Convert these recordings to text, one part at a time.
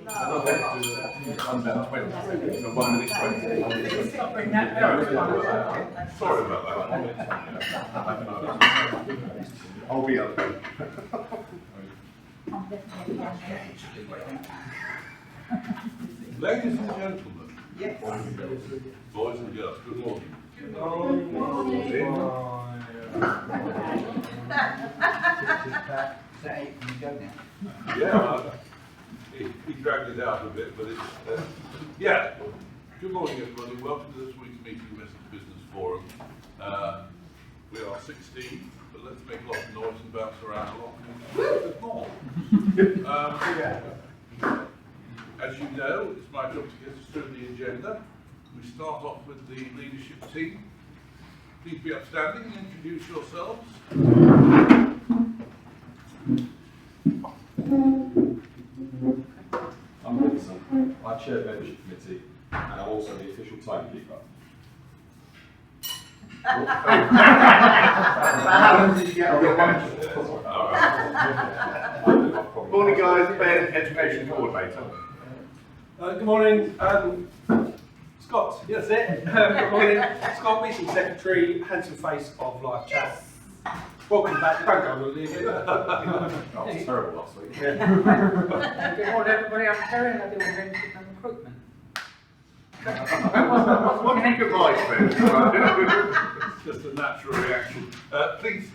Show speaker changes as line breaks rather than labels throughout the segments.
About 20 seconds, so 1 minute 20. Sorry about that. I'll be up there. Ladies and gentlemen, yes. Boys and girls, good morning. Good morning. Yeah, he dragged it out a bit, but it's, yeah. Good morning everybody, welcome to this week's meeting of the Business Forum. We are 16, but let's make a lot of noise and bounce around a lot more. As you know, it's my job to get us through the agenda. We start off with the leadership team. Please be upstanding and introduce yourselves.
I'm Vincent. I chair the membership committee and I'm also the official timekeeper.
How long did you get on your Morning guys, Ben, Education Coordinator.
Good morning, Scott, yes it. Good morning, Scott, Meeting Secretary, handsome face of Live Chat. Welcome back, don't go on a leave it.
That was terrible last week.
Good morning everybody, I'm Terry and I deal with membership and recruitment.
What do you think of life, Ben?
It's just a natural reaction. Please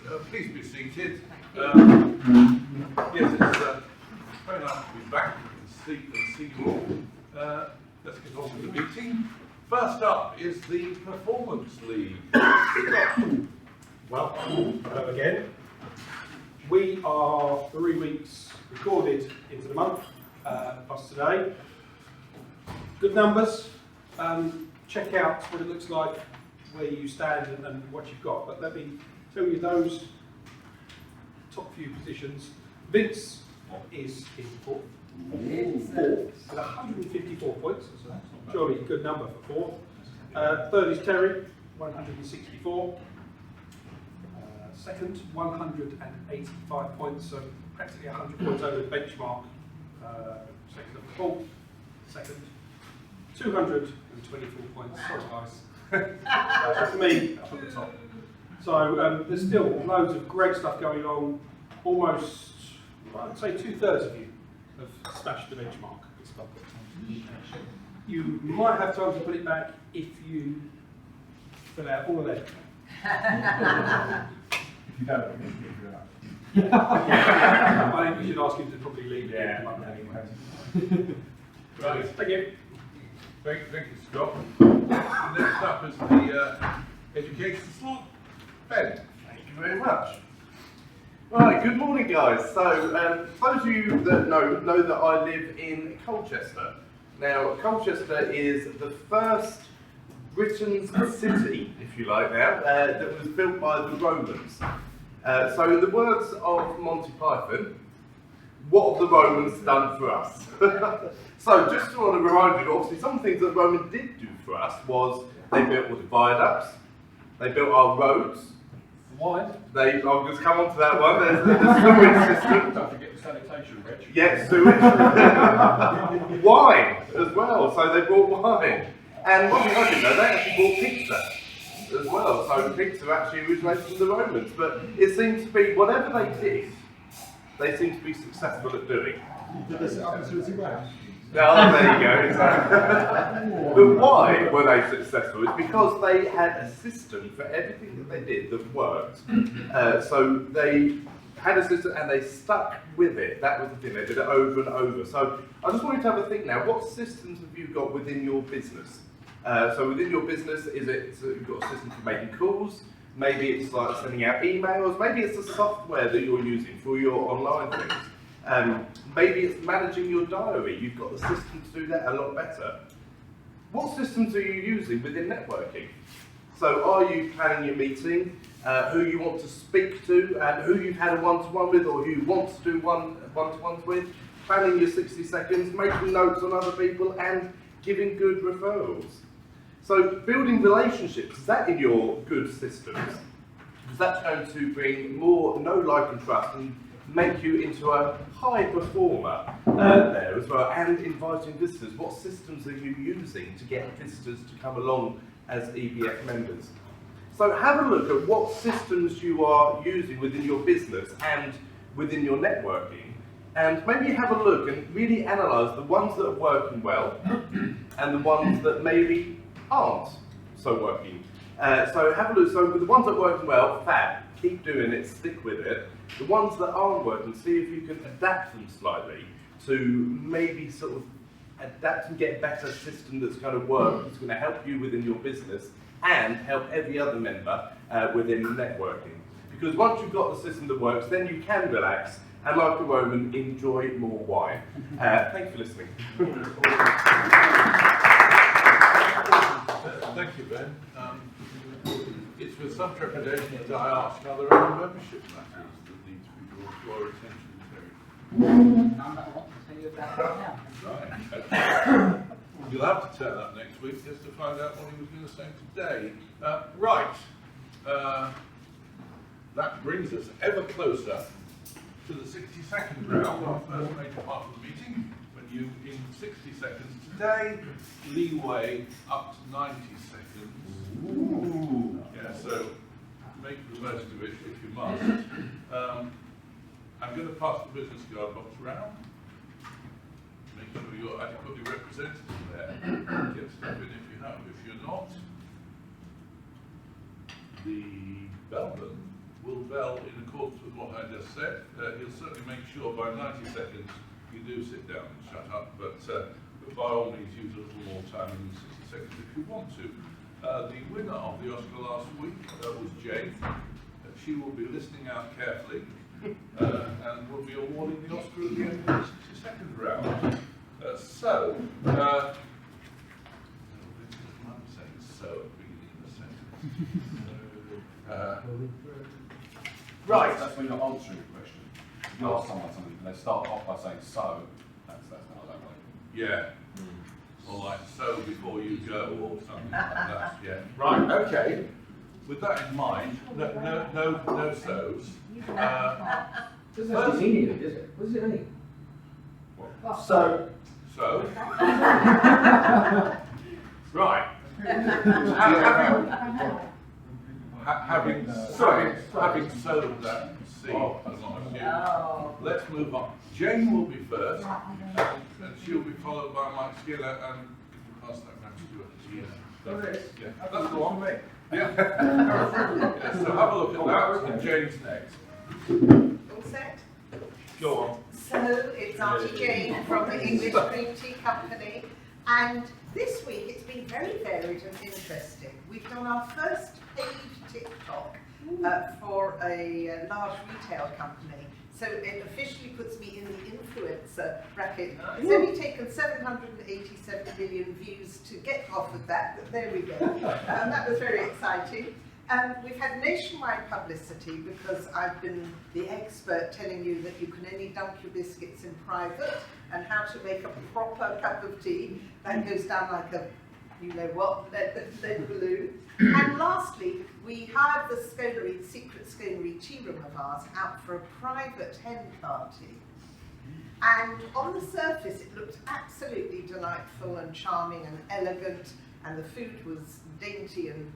be seated. Yes, it's very nice to be back and see you all. Let's get on with the meeting. First up is the Performance League.
Welcome again. We are 3 weeks recorded into the month, plus today. Good numbers. Check out what it looks like, where you stand and what you've got. But let me tell you those top few positions. Vince is in fourth. With 154 points. Surely a good number for fourth. Third is Terry, 164. Second, 185 points, so practically 100 points over the benchmark. Second of fourth. Second, 224 points. Sorry guys. That's me up at the top. So there's still loads of great stuff going on. Almost, I'd say 2/3 of you have smashed the benchmark. You might have time to put it back if you fill out all of them.
If you don't, we can give you
I think we should ask him to probably leave it anyway.
Right.
Thank you.
Thank you, Scott. Next up is the education slot. Ben.
Thank you very much. Right, good morning guys. So, those of you that know that I live in Colchester. Now, Colchester is the first Britain's city, if you like now, that was built by the Romans. So in the words of Monty Python, what have the Romans done for us? So just to want to remind you, obviously some things that the Romans did do for us was they built all the viaducts, they built our roads.
Why?
I'll just come on to that one. There's the sewage system.
Don't forget the sanitation, Rich.
Yeah, sewage. Wine as well. So they brought wine. And one thing I didn't know, they actually brought pizza as well. So pizza actually originated from the Romans. But it seems to be, whatever they did, they seem to be successful at doing.
Did they set up a Suzy Brown?
Oh, there you go. But why were they successful? It's because they had a system for everything that they did that worked. So they had a system and they stuck with it. That was the thing. They did it over and over. So I just wanted to have a think now. What systems have you got within your business? So within your business, is it you've got a system for making calls? Maybe it's like sending out emails. Maybe it's the software that you're using for your online things. Maybe it's managing your diary. You've got the system to do that a lot better. What systems are you using within networking? So are you planning your meeting, who you want to speak to, and who you've had a one-to-one with, or who you want to do one-to-ones with, planning your 60 seconds, making notes on other people, and giving good referrals. So building relationships, is that in your good systems? Because that's going to bring more know, like and trust, and make you into a high performer there as well, and inviting visitors. What systems are you using to get visitors to come along as EBF members? So have a look at what systems you are using within your business and within your networking, and maybe have a look and really analyse the ones that are working well and the ones that maybe aren't so working. So have a look. So with the ones that are working well, fab, keep doing it, stick with it. The ones that aren't working, see if you can adapt them slightly to maybe sort of adapt and get a better system that's going to work, that's going to help you within your business and help every other member within networking. Because once you've got the system that works, then you can relax and, like a Roman, enjoy more wine. Thanks for listening.
Thank you, Ben. It's with some trepidation that I ask, are there any membership matters that need to be brought to our attention, Terry?
I'm not wanting to tell you about it now.
Right. Okay. You'll have to turn up next week just to find out what he was going to say today. Right. That brings us ever closer to the 60-second round, our first major part of the meeting, when you, in 60 seconds today, leeway up to 90 seconds. Ooh. Yeah, so make the most of it if you must. I'm going to pass the business card box round. Make sure you're adequately represented there. Get stuff in if you have. If you're not, the bellman will bell in accordance with what I just said. He'll certainly make sure by 90 seconds you do sit down and shut up, but by all means use a little more time in 60 seconds if you want to. The winner of the Oscar last week was Jane. She will be listening out carefully and will be awarding the Oscar at the end of the 60-second round. So at the beginning of the sentence. Right.
That's when you're answering a question. If you ask someone something and they start off by saying so, that's not that way.
Yeah. Or like so before you go or something like that. Yeah. Right. Okay. With that in mind, no so's.
Doesn't actually mean anything, does it? What does it mean?
What?
So.
Right. Having sowed that seed among you, let's move on. Jane will be first, and she'll be followed by Mike Skinner, and pass that back to you. Yeah, that's the one. Yeah. Yeah. So have a look at that, and Jane's next.
All set?
Go on.
So it's Auntie Jane from the English Cream Tea Company, and this week it's been very varied and interesting. We've done our first paid TikTok for a large retail company, so it officially puts me in the influencer bracket. It's only taken 787 million views to get offered that, but there we go. That was very exciting. We've had nationwide publicity because I've been the expert telling you that you can only dunk your biscuits in private and how to make a proper cup of tea that goes down like a, you know what, lead balloon. And lastly, we hired the Sconery, secret Sconery tea room of ours out for a private hen party. And on the surface, it looked absolutely delightful and charming and elegant, and the food was dainty and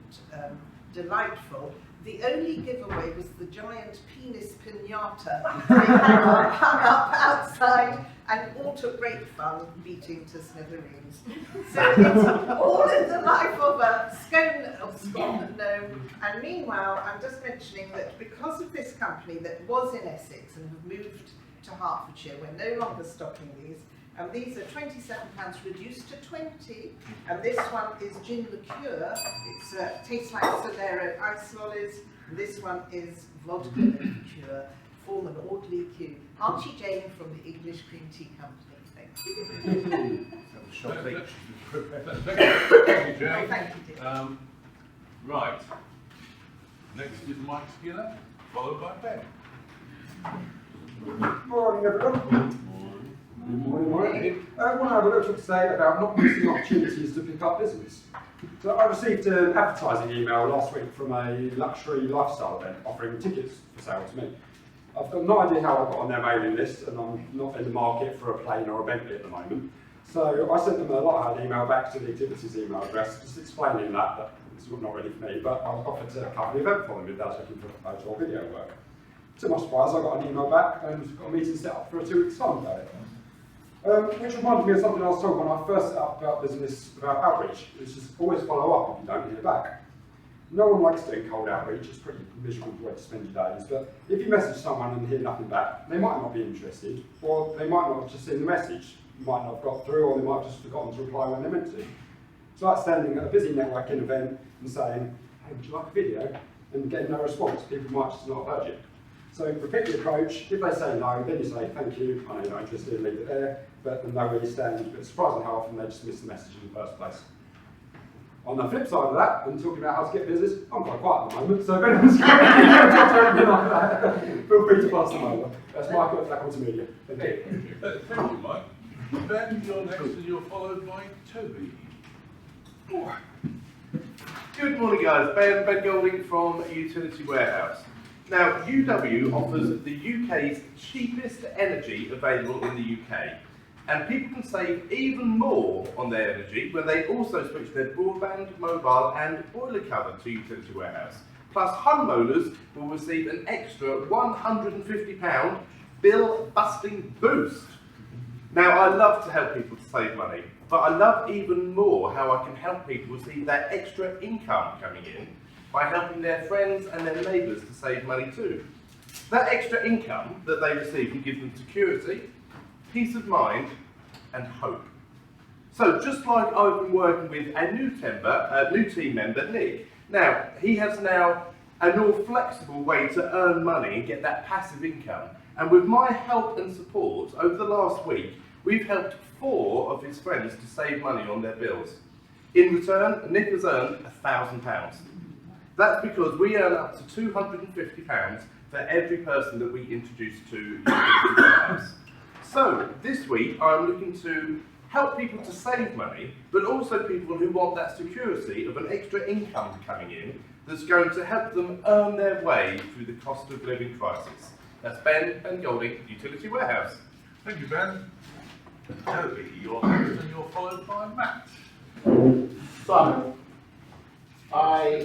delightful. The only giveaway was the giant penis pinata they had hung up outside, and all took great fun beating to smithereens. So it's all in the life of a scone gnome. And meanwhile, I'm just mentioning that because of this company that was in Essex and have moved to Hertfordshire, we're no longer stocking these. And these are £27 reduced to 20, and this one is gin liqueur. It tastes like Solero ice lollies. This one is vodka liqueur, form an orderly queue. Auntie Jane from the English Cream Tea Company. Thank you.
Thank you, Jane.
Thank you, dear.
Right. Next is Mike Skinner, followed by Ben.
Morning, everyone. Good morning. I want to have a little to say about not missing opportunities to pick up business. So I received an advertising email last week from a luxury lifestyle event offering tickets for sale to me. I've got no idea how I got on their mailing list, and I'm not in the market for a plane or a Bentley at the moment. So I sent them a lot of an email back to the activities email address, just explaining that it's not really for me, but I was offered to cover the event for them if they was looking for photo or video work. To my surprise, I got an email back and got a meeting set up for a 2 weeks time about it. Which reminded me of something I was told when I first set up about business about outreach. It's just always follow up if you don't hear back. No one likes doing cold outreach, it's pretty miserable way to spend your days, but if you message someone and hear nothing back, they might not be interested, or they might not have just seen the message, might not have got through, or they might have just forgotten to reply when they meant to. It's like standing at a busy networking event and saying, hey, would you like a video? And getting no response, people might just not have heard you. So repeat the approach, if they say no, then you say thank you, I know you're not interested, leave it there, but know where you stand, but it's surprising how often they just miss the message in the first place. On the flip side of that, when talking about how to get business, I'm quite quiet at the moment, so if anyone's got anything like that, feel free to pass them over. That's Michael at Faculty Media. Thank you.
Thank you, Mike. Ben, you're next and you're followed by Toby.
Good morning, guys. Ben Golding from Utility Warehouse. Now, UW offers the UK's cheapest energy available in the UK. And people can save even more on their energy when they also switch their broadband, mobile and boiler cover to Utility Warehouse. Plus, homeowners will receive an extra £150 bill-busting boost. Now, I love to help people to save money, but I love even more how I can help people receive that extra income coming in by helping their friends and their neighbours to save money too. That extra income that they receive can give them security, peace of mind and hope. So just like I've been working with a new team member, Nick. Now, he has now a more flexible way to earn money and get that passive income. And with my help and support over the last week, we've helped 4 of his friends to save money on their bills. In return, Nick has earned £1,000. That's because we earn up to £250 for every person that we introduce to Utility Warehouse. So, this week I'm looking to help people to save money, but also people who want that security of an extra income coming in that's going to help them earn their way through the cost of living crisis. That's Ben Golding, Utility Warehouse.
Thank you, Ben. Toby, you're next and you're followed by Matt.
So, as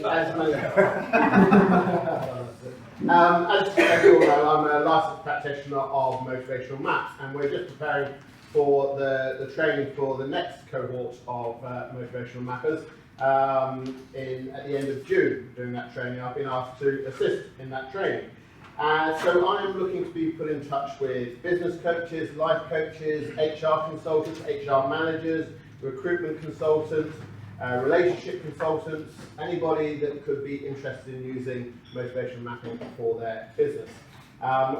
you all know, I'm a licensed practitioner of motivational maps, and we're just preparing for the training for the next cohort of motivational mappers at the end of June. During that training, I've been asked to assist in that training. So I am looking to be put in touch with business coaches, life coaches, HR consultants, HR managers, recruitment consultants, relationship consultants, anybody that could be interested in using motivational mapping for their business.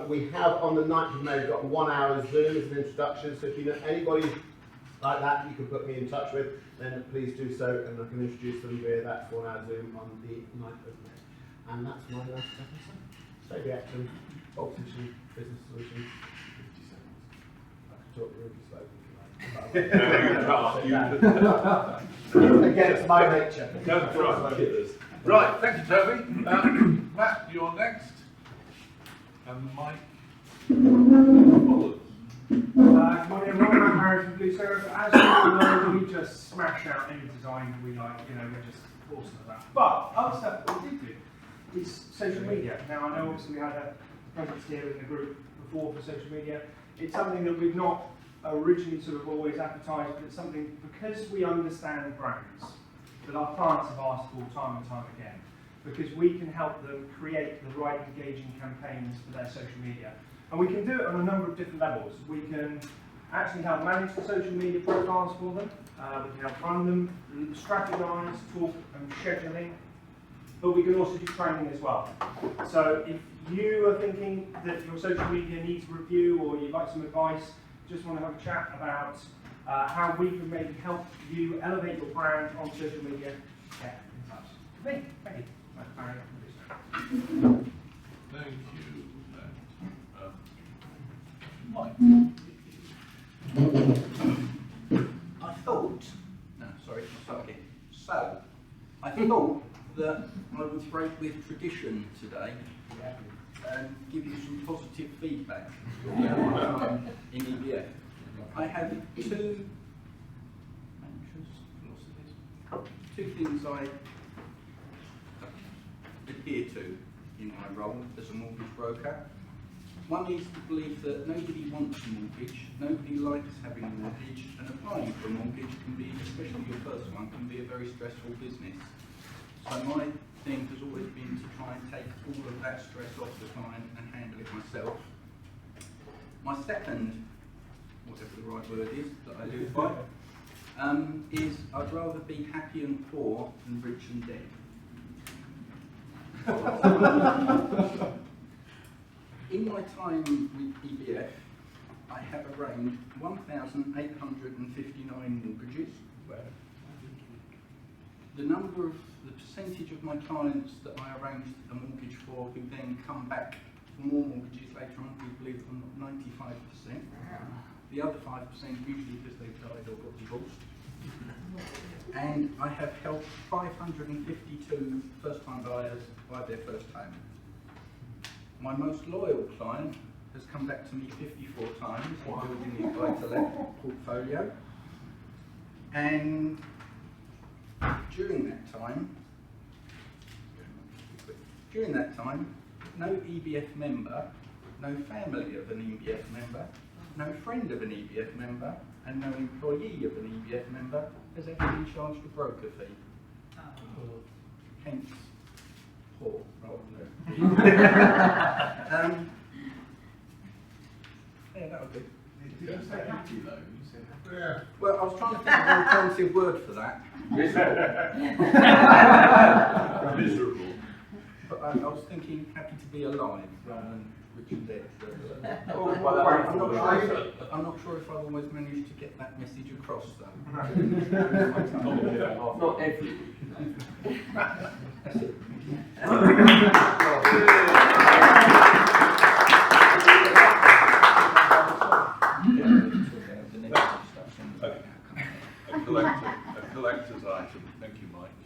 We have on the 9th of May, we've got 1 hour Zoom as an introduction, so if you know anybody like that you can put me in touch with, then please do so, and I can introduce them via that 1 hour Zoom on the 9th of May. And that's my last episode. Stay reaction, Oxygen, Business Solutions, 50 seconds. I can talk really slowly if you like. Against my nature.
Don't try. Right, thank you, Toby. Matt, you're next. And Mike follows.
Good morning, I'm Robert Harris from Blue Seraph. As you all know, we just smash out any design we like, we're just awesome at that. But other stuff that we did do is social media. Now, I know obviously we had a presence here in the group before for social media. It's something that we've not originally sort of always advertised, but it's something, because we understand brands, that our clients have asked for time and time again, because we can help them create the right engaging campaigns for their social media. And we can do it on a number of different levels. We can actually help manage the social media profiles for them. We can help run them, strategize, talk and scheduling. But we can also do training as well. So if you are thinking that your social media needs review or you'd like some advice, just want to have a chat about how we can maybe help you elevate your brand on social media, get in touch with me. Thank you.
Thank you, Mike.
I thought I thought that I would break with tradition today give you some positive feedback in EBF. I have two things I adhere to in my role as a mortgage broker. One is the belief that nobody wants a mortgage, nobody likes having a mortgage, and applying for a mortgage can be, especially your first one, can be a very stressful business. So my thing has always been to try and take all of that stress off the client and handle it myself. My second, whatever the right word is, that I live by, is I'd rather be happy and poor than rich and dead. In my time with EBF, I have arranged 1,859 mortgages. The percentage of my clients that I arranged a mortgage for who then come back for more mortgages later on, we believe it or not, 95%. The other 5% usually because they've died or got divorced. And I have helped 552 first-time buyers buy their first home. My most loyal client has come back to me 54 times in building his buy-to-let portfolio. And during that time, no EBF member, no family of an EBF member, no friend of an EBF member, and no employee of an EBF member has ever been charged a broker fee. Hence, poor rather than yeah, that would be.
Did you say happy though? You said happy.
Yeah.
Well, I was trying to think of an alternative word for that.
Miserable.
But I was thinking happy to be alive rather than rich and dead. I'm not sure if I've always managed to get that message across though.
Not every week.
That's it.
A collector's item. Thank you, Mike.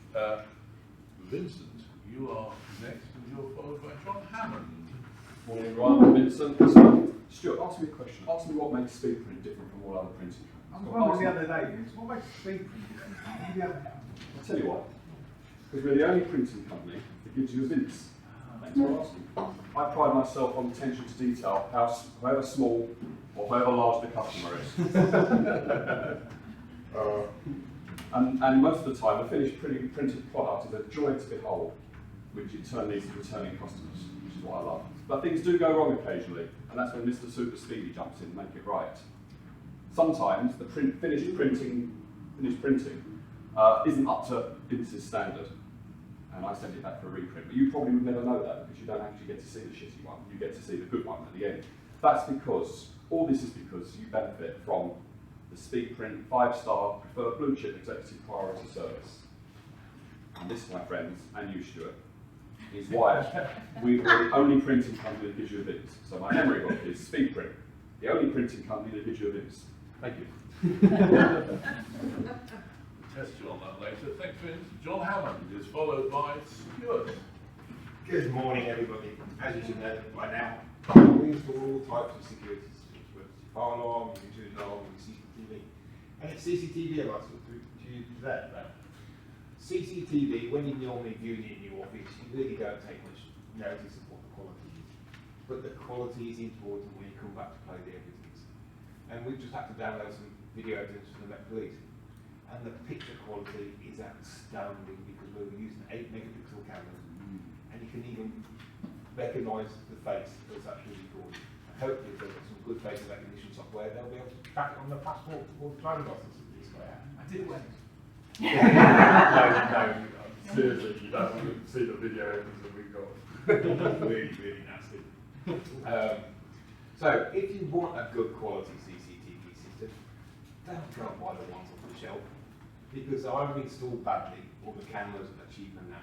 Vincent, you are next, and you're followed by John Hammond.
Morning, everyone. Vincent. Stuart, ask me a question. Ask me what makes Speedprint different from all other printing
I was
companies.
wondering the other day, what makes Speedprint different?
I'll tell you why. Because we're the only printing company that gives you a Vince. Thanks for asking. I pride myself on attention to detail, however small or however large the customer is. And most of the time, the finished printed product is a joy to behold, which in turn leads to returning customers, which is what I love. But things do go wrong occasionally, and that's when Mr. Super Speedy jumps in to make it right. Sometimes the finished printing isn't up to Vince's standard, and I send it back for a reprint. But you probably would never know that because you don't actually get to see the shitty one. You get to see the good one at the end. All this is because you benefit from the Speedprint 5-star preferred blue chip executive priority service. And this, my friends, and you, Stuart, is why we're the only printing company that gives you a Vince. So my memory book is Speedprint, the only printing company that gives you a Vince. Thank you.
Test you on that later. Thanks, Vince. John Hammond is followed by Stuart.
Good morning, everybody. As you should know by now, we install all types of security systems, whether it's your fire alarm, your intrusion alarm, your CCTV. And it's CCTV I'd like to you today about. CCTV, when you're normally viewing it in your office, you really don't take much notice of what the quality is. But the quality is important when you come back to play the evidence. And we've just had to download some video evidence from the Met Police. And the picture quality is astounding because we're using 8 megapixel cameras. And you can even recognise the face that's actually recorded. And hopefully if they've got some good face recognition software, they'll be able to track it on the passport or the driving license that this guy had. I did wait.
No, seriously, you don't want to see the video evidence that we've got.
Really, really nasty. So, if you want a good quality CCTV system, don't go and buy the ones off the shelf, because either installed badly or the cameras are cheap and that.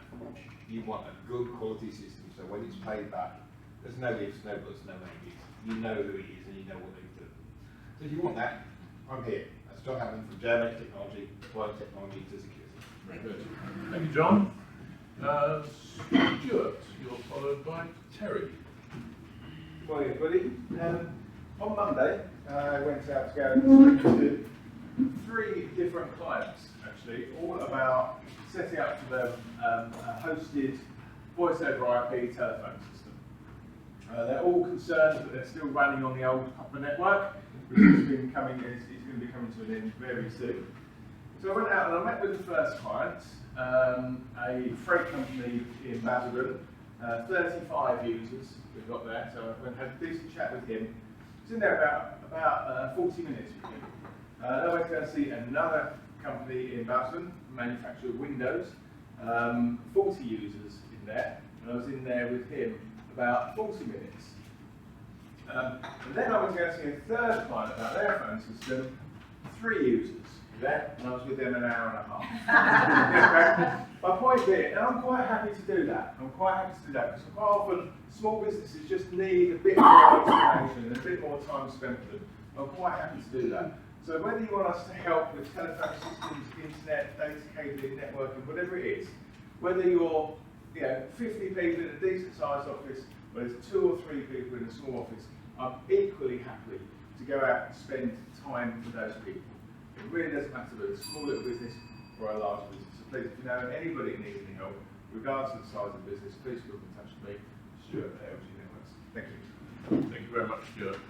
You want a good quality system, so when it's played back, there's no ifs, no buts, no maybes. You know who it is and you know what they've done. So if you want that, I'm here. That's John Hammond from German Technology, applying technology to security.
Very good. Thank you, John. Stuart, you're followed by Terry.
Morning, everybody. On Monday, I went out to go and speak to 3 different clients, actually, all about setting up for them a hosted voice over IP telephone system. They're all concerned that they're still running on the old copper network, which is going to be coming to an end very soon. So I went out and I met with the first client, a freight company in Basildon, 35 users we've got there, so I had a decent chat with him. I was in there about 40 minutes with him. Then I went to go and see another company in Basildon, manufacturer of windows, 40 users in there, and I was in there with him about 40 minutes. And then I went to go and see a third client about their phone system, 3 users there, and I was with them an hour and a half. My point being, and I'm quite happy to do that. I'm quite happy to do that because quite often small businesses just need a bit more explanation and a bit more time spent with them. I'm quite happy to do that. So whether you want us to help with telephone systems, internet, data cabling, networking, whatever it is, whether you're 50 people in a decent sized office, or there's 2 or 3 people in a small office, I'm equally happy to go out and spend time with those people. It really doesn't matter whether it's a small little business or a large business. So please, if you know anybody that needs any help, regardless of the size of the business, please feel in touch with me, Stuart at LG Networks. Thank you.
Thank you very much, Stuart.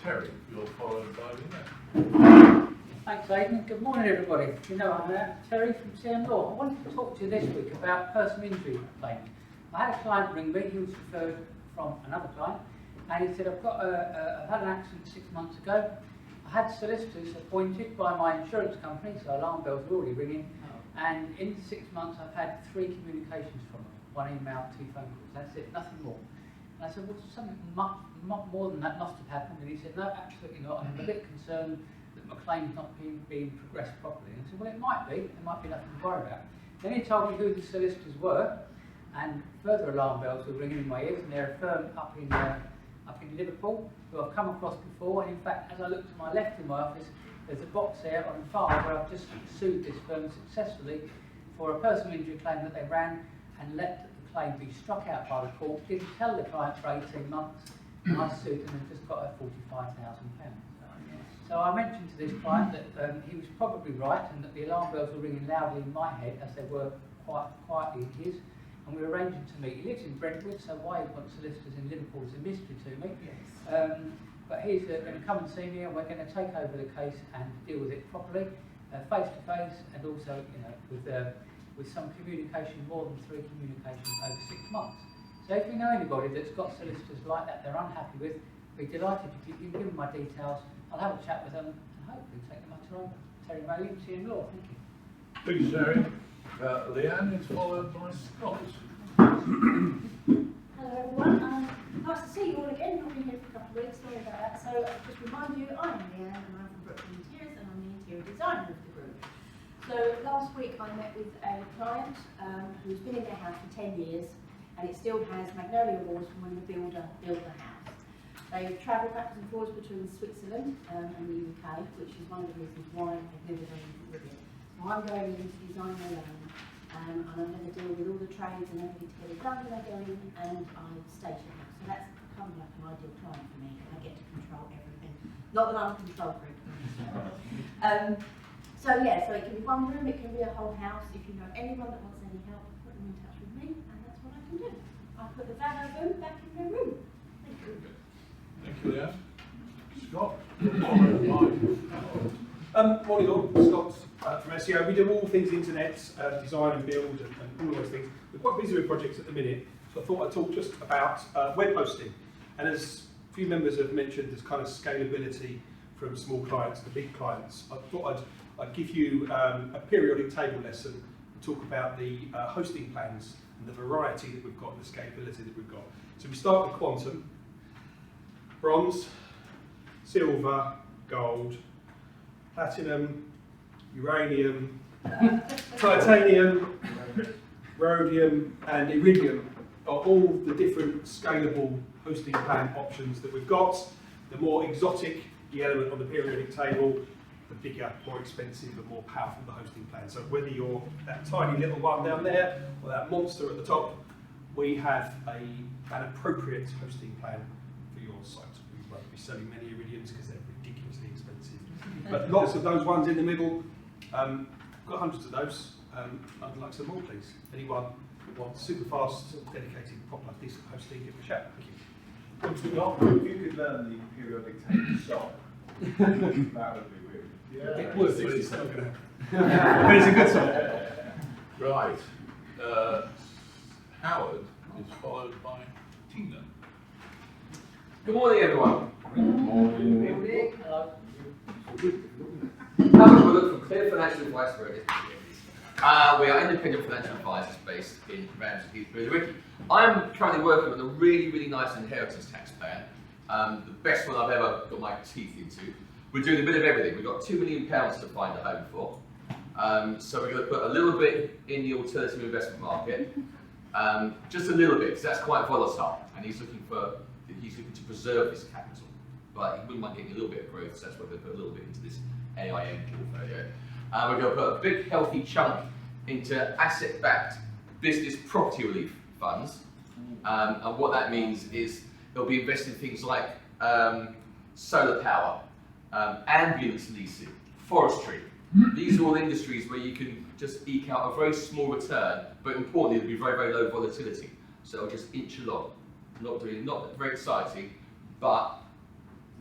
Terry, you're followed by Lynette.
Thanks, Aidan. Good morning, everybody. You know I'm Terry from CM Law. I wanted to talk to you this week about personal injury claims. I had a client ring me. He was referred from another client, and he said, I've had an accident 6 months ago. I had solicitors appointed by my insurance company, so alarm bells were already ringing, and in 6 months I've had 3 communications from them, 1 email, 2 phone calls. That's it, nothing more. And I said, well, something much more than that must have happened. And he said, no, absolutely not. I'm a bit concerned that my claim's not being progressed properly. And I said, well, it might be. There might be nothing to worry about. Then he told me who the solicitors were, and further alarm bells were ringing in my ears. And they're a firm up in Liverpool, who I've come across before. And in fact, as I look to my left in my office, there's a box there on the file where I've just sued this firm successfully for a personal injury claim that they ran and let claim be struck out by the court, didn't tell the client for 18 months, and I sued them and just got a £45,000. So I mentioned to this client that he was probably right and that the alarm bells were ringing loudly in my head as they were quite quietly in his, and we were arranging to meet. He lives in Brentwood, so why he wants solicitors in Liverpool is a mystery to me. Yes. But he's going to come and see me, and we're going to take over the case and deal with it properly, face to face, and also with some communication, more than 3 communications over 6 months. So if you know anybody that's got solicitors like that they're unhappy with, be delighted if you can give them my details. I'll have a chat with them and hopefully take them up to Rome. Terry Maley, CM Law. Thank you.
Thanks, Terry. Leanne is followed by Scott.
Hello everyone, nice to see you all again. I've been here for a couple of weeks, sorry about that. So just remind you, I'm Leanne and I'm from Brooklyn Interiors and I'm the interior designer of the group. So last week I met with a client who's been in their house for 10 years and it still has Magnolia Awards from when the builder built the house. They've travelled backwards and forwards between Switzerland and the UK, which is one of the reasons why they've never done anything with it. So I'm going in to design their land and I'm going to deal with all the trades and everything to get it done when I go in and I stage the house. So that's kind of like an ideal client for me. I get to control everything. Not that I'm a control freak. So yeah, so it can be one room, it can be a whole house. If you know anyone that wants any help, put them in touch with me, and that's what I can do. I put the van over back in their room. Thank you.
Thank you, Leanne. Scott, you're followed by
Morning all, Scott from SEO. We do all things internet, design and build and all those things. We're quite busy with projects at the minute, so I thought I'd talk just about web hosting. And as a few members have mentioned, there's kind of scalability from small clients to big clients. I thought I'd give you a periodic table lesson and talk about the hosting plans and the variety that we've got, the scalability that we've got. So we start with Quantum, bronze, silver, gold, platinum, uranium, titanium, rhodium and iridium are all the different scalable hosting plan options that we've got. The more exotic the element on the periodic table, the bigger, more expensive and more powerful the hosting plan. So whether you're that tiny little one down there or that monster at the top, we have an appropriate hosting plan for your site. We won't be selling many Iridiums because they're ridiculously expensive. But lots of those ones in the middle, got hundreds of those. I'd like some more, please. Anyone who wants super fast, dedicated, proper, decent hosting, give it a shout. Thank you.
If you could learn the periodic table song, that would be weird.
Yeah.
It would, but it's not going to happen. But it's a good song.
Right. Howard is followed by Tina.
Good morning, everyone.
Good morning.
Hello.
Howard Bullock from Clear Financial Advice for it. We are independent financial advisors based in Ramsey Heath, Billericay. I'm currently working on a really nice inheritance tax plan. The best one I've ever got my teeth into. We're doing a bit of everything. We've got £2 million to find a home for. So we're going to put a little bit in the alternative investment market. Just a little bit, because that's quite volatile. And he's looking to preserve this capital. But he wouldn't mind getting a little bit of growth, so that's why we're going to put a little bit into this AIM portfolio. We're going to put a big healthy chunk into asset-backed business property relief funds. And what that means is they'll be invested in things like solar power, ambulance leasing, forestry. These are all industries where you can just eke out a very small return, but importantly, it'll be very low volatility. So it'll just inch along. Not very exciting, but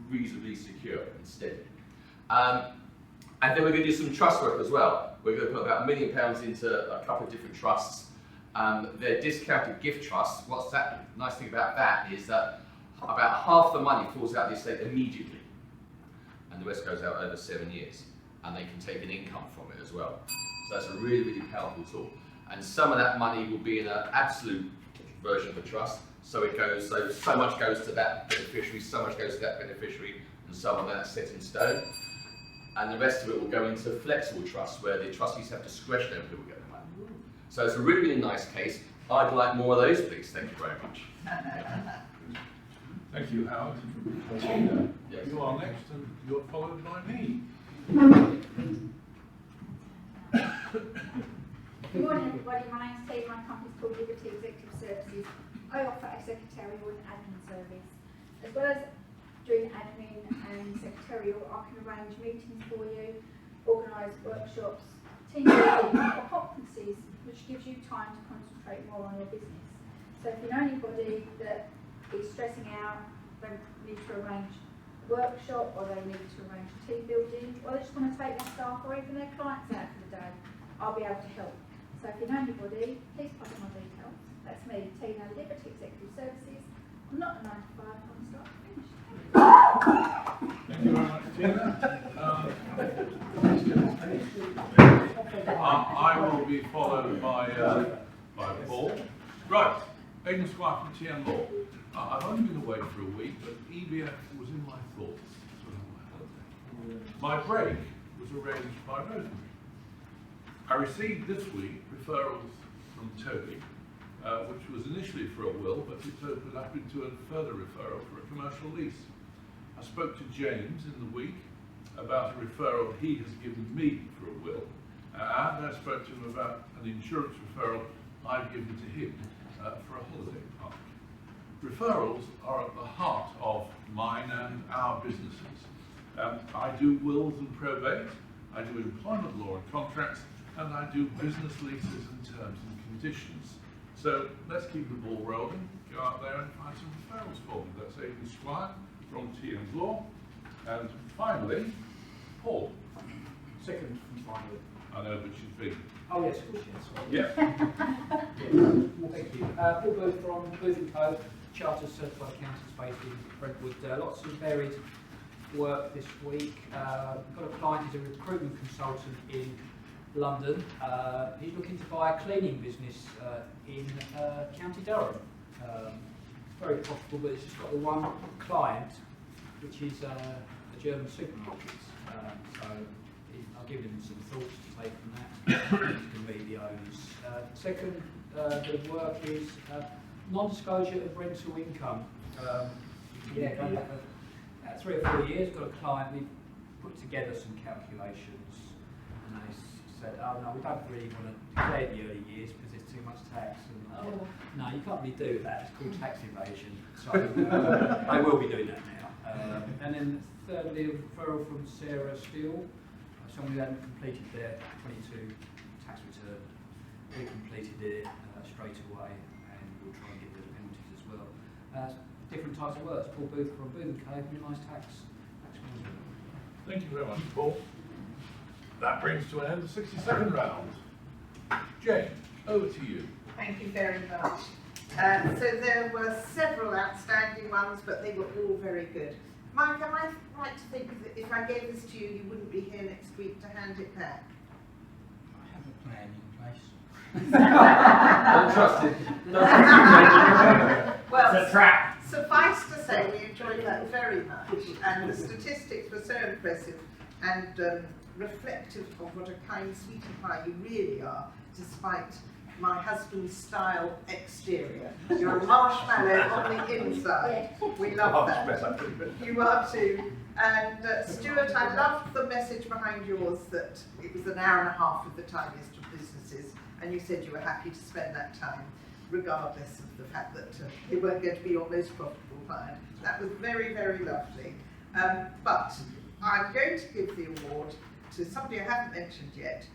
reasonably secure and steady. And then we're going to do some trust work as well. We're going to put about £1 million into a couple of different trusts. They're discounted gift trusts. What's that nice thing about that is that about half the money falls out of the estate immediately, and the rest goes out over 7 years, and they can take an income from it as well. So that's a really powerful tool. And some of that money will be in an absolute version of a trust. So it goes, so much goes to that beneficiary, so much goes to that beneficiary, and so on. That's set in stone. And the rest of it will go into flexible trusts, where the trustees have discretion over who will get the money. So it's a really nice case. I'd like more of those, please. Thank you very much.
Thank you, Howard.
Tina,
Yes. You are next, and you're followed by me.
Good morning, everybody. My name's Tina. My company's called Liberty Executive Services. I offer a secretarial and admin service. As well as doing admin and secretarial, I can arrange meetings for you, organise workshops, team building or conferences, which gives you time to concentrate more on your business. So if you know anybody that is stressing out, they need to arrange a workshop, or they need to arrange a team building, or they just want to take their staff or even their clients out for the day, I'll be able to help. So if you know anybody, please pass on my details. That's me, Tina, Liberty Executive Services. I'm not a 9 to 5, I'm start to finish.
Thank you very much, Tina. I will be followed by Paul. Right, Aidan Squire from TN Law. I've only been away for a week, but EBF was in my thoughts. My break was arranged by Rosemary. I received this week referrals from Toby, which was initially for a will, but it opened up into a further referral for a commercial lease. I spoke to James in the week about a referral he has given me for a will, and I spoke to him about an insurance referral I've given to him for a holiday park. Referrals are at the heart of mine and our businesses. I do wills and probate, I do employment law and contracts, and I do business leases and terms and conditions. So let's keep the ball rolling, go out there and find some referrals for me. That's Aidan Squire from TN Law. And finally, Paul.
Second from finally.
I know, but she's big.
Oh yes, of course, yes.
Yeah.
Thank you. Paul Booth from Booth & Co, Chartered Certified Accountants based in Brentwood. Lots of varied work this week. Got a client who's a recruitment consultant in London. He's looking to buy a cleaning business in County Durham. Very profitable, but it's just got the one client, which is a German supermarket. So I'll give him some thoughts to take from that. He's going to meet the owners. Second bit of work is non-disclosure of rental income. Going back 3 or 4 years, got a client, we put together some calculations, and they
said, oh no, we don't really want to declare the early years because there's too much tax. And no, you can't really do that. It's called tax evasion. So they will be doing that now. And then thirdly, a referral from Sarah Steele, someone who hadn't completed their 22 tax return. We completed it straight away, and we'll try and get the penalties as well. Different types of works. Paul Booth from Booth and Cave, minimised tax management.
Thank you very much, Paul. That brings to an end the 62nd round. Jane, over to you.
Thank you very much. So there were several outstanding ones, but they were all very good. Mike, am I right to think that if I gave this to you, you wouldn't be here next week to hand it back?
I have a plan in place.
Don't trust it.
Well,
It's a trap.
Suffice to say, we enjoyed that very much, and the statistics were so impressive and reflective of what a kind, sweet pie you really are, despite my husband's style exterior. You're a marshmallow on the inside. We love that. You are too. And Stuart, I loved the message behind yours that it was an hour and a half of the tiniest of businesses, and you said you were happy to spend that time, regardless of the fact that you weren't going to be your most profitable client. That was very, very lovely. But I'm going to give the award to somebody I haven't mentioned yet,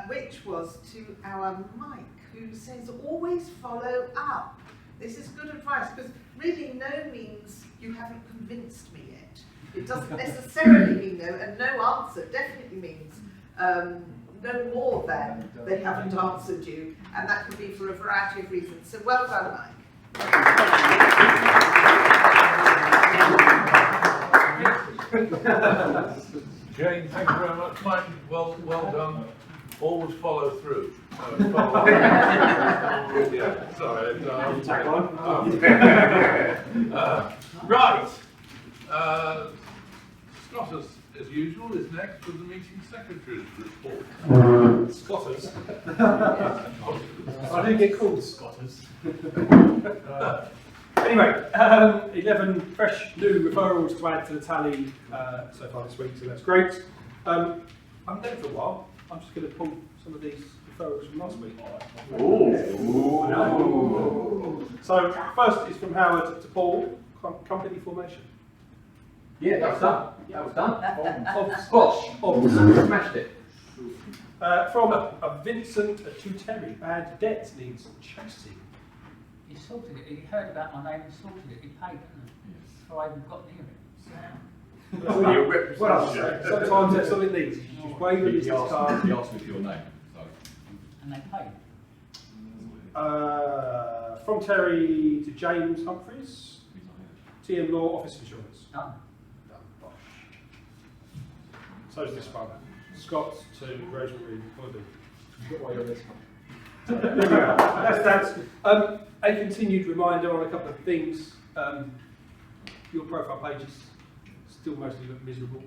which was to our Mike, who says always follow up. This is good advice, because really no means you haven't convinced me yet. It doesn't necessarily mean no, and no answer definitely means no more than they haven't answered you, and that could be for a variety of reasons. So well done, Mike.
Jane, thank you very much. Mike, well done. Always follow through. Yeah, sorry. Right. Scott, as usual, is next with the meeting secretary's report.
Scotters. I do get called Scotters. Anyway, 11 fresh new referrals to add to the tally so far this week, so that's great. I'm there for a while. I'm just going to pull some of these referrals from last week. So first is from Howard to Paul, company formation.
Yeah, that was done. That was done. Smashed it.
From a Vincent to Terry, bad debt needs chasing.
He sorted it. He heard about my name and sorted it. He paid it, didn't he? Yes. Before I even got near it.
Well, sometimes that's all it needs. You just wave a business card.
He asked me for your name. So.
And they paid.
From Terry to James Humphreys, TM Law Office Insurance.
Done.
So is this one. Scott to Rosemary Holiday.
You've got why you're on this one.
There we go. That's a continued reminder on a couple of things. Your profile pages still mostly look miserable.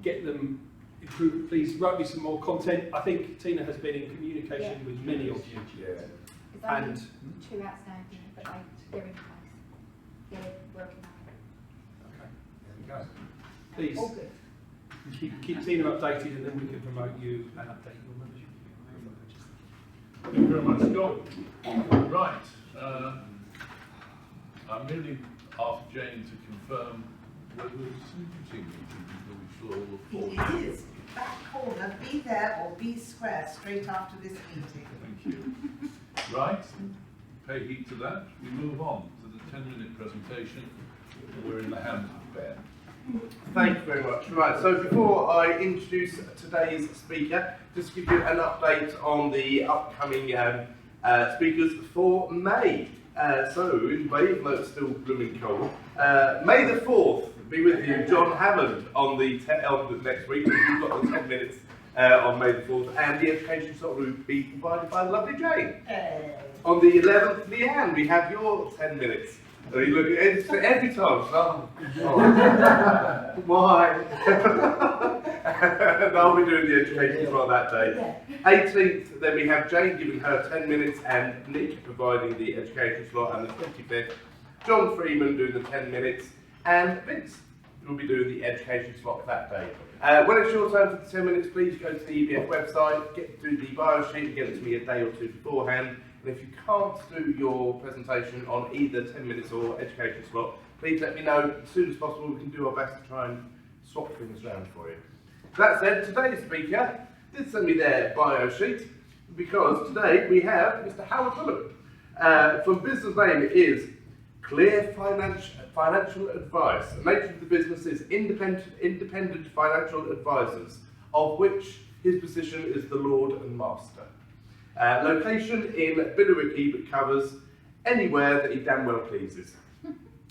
Get them improved, please. Write me some more content. I think Tina has been in communication with many of you.
There's only two outstanding, but they're in place. They're working on it.
Okay, there we go. Please
All good.
keep Tina updated, and then we can promote you and update your membership.
Thank you very much, Scott. Right. I'm really asked Jane to confirm whether the meeting that we shall all
It is. Back corner, be there or be square straight after this meeting.
Thank you. Right. Pay heed to that. We move on to the 10-minute presentation. We're in the hands of Ben.
Thank you very much. Right, so before I introduce today's speaker, just give you an update on the upcoming speakers for May. So in May, even though it's still blooming cold, May the 4th, be with you, John Hammond on the next week. We've got the 10 minutes on May the 4th, and the education slot will be provided by the lovely Jane. On the 11th, Leanne, we have your 10 minutes. So you look at it every time. Why? And I'll be doing the education slot that day. 18th, then we have Jane giving her 10 minutes and Nick providing the education slot. And the 25th, John Freeman doing the 10 minutes and Vince we'll be doing the education swap that day. When it's your turn for the 10 minutes, please go to the EBF website, get through the bio sheet and get it to me a day or two beforehand. And if you can't do your presentation on either 10 minutes or education swap, please let me know as soon as possible. We can do our best to try and swap things around for you. That said, today's speaker did send me their bio sheet because today we have Mr. Howard Bullock. From business name is Clear Financial Advice. The nature of the business is independent financial advisors, of which his position is the Lord and Master. Location in Billericay, but covers anywhere that he damn well pleases.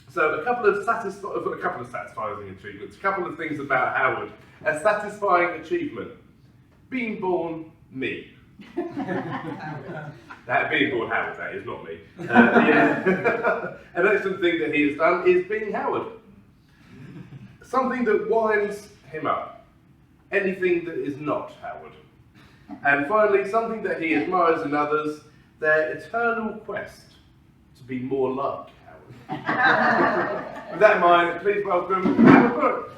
So a couple of satisfying achievements, a couple of things about Howard. A satisfying achievement, being born me. That being born Howard, that is not me. Yeah. An excellent thing that he has done is being Howard. Something that winds him up. Anything that is not Howard. And finally, something that he admires in others, their eternal quest to be more like Howard. With that in mind, please welcome Howard Bullock.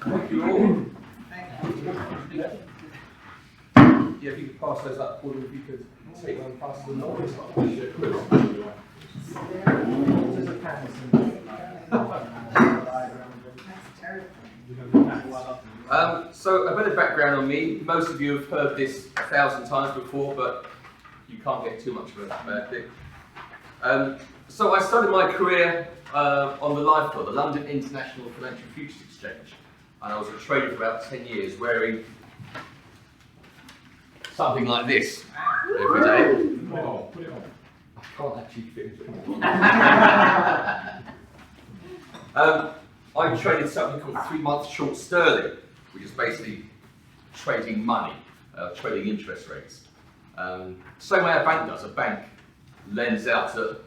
Thank you all. Yeah, if you could pass those up, Paul, if you could take one past the noise. So a bit of background on me. Most of you have heard this 1,000 times before, but you can't get too much of a bad thing. So I started my career on the LIFO, the London International Financial Futures Exchange, and I was a trader for about 10 years, wearing something like this every day.
Oh, put it on.
I can't actually fit it. I traded something called 3-month short sterling, which is basically trading money, trading interest rates. Same way a bank does. A bank lends out at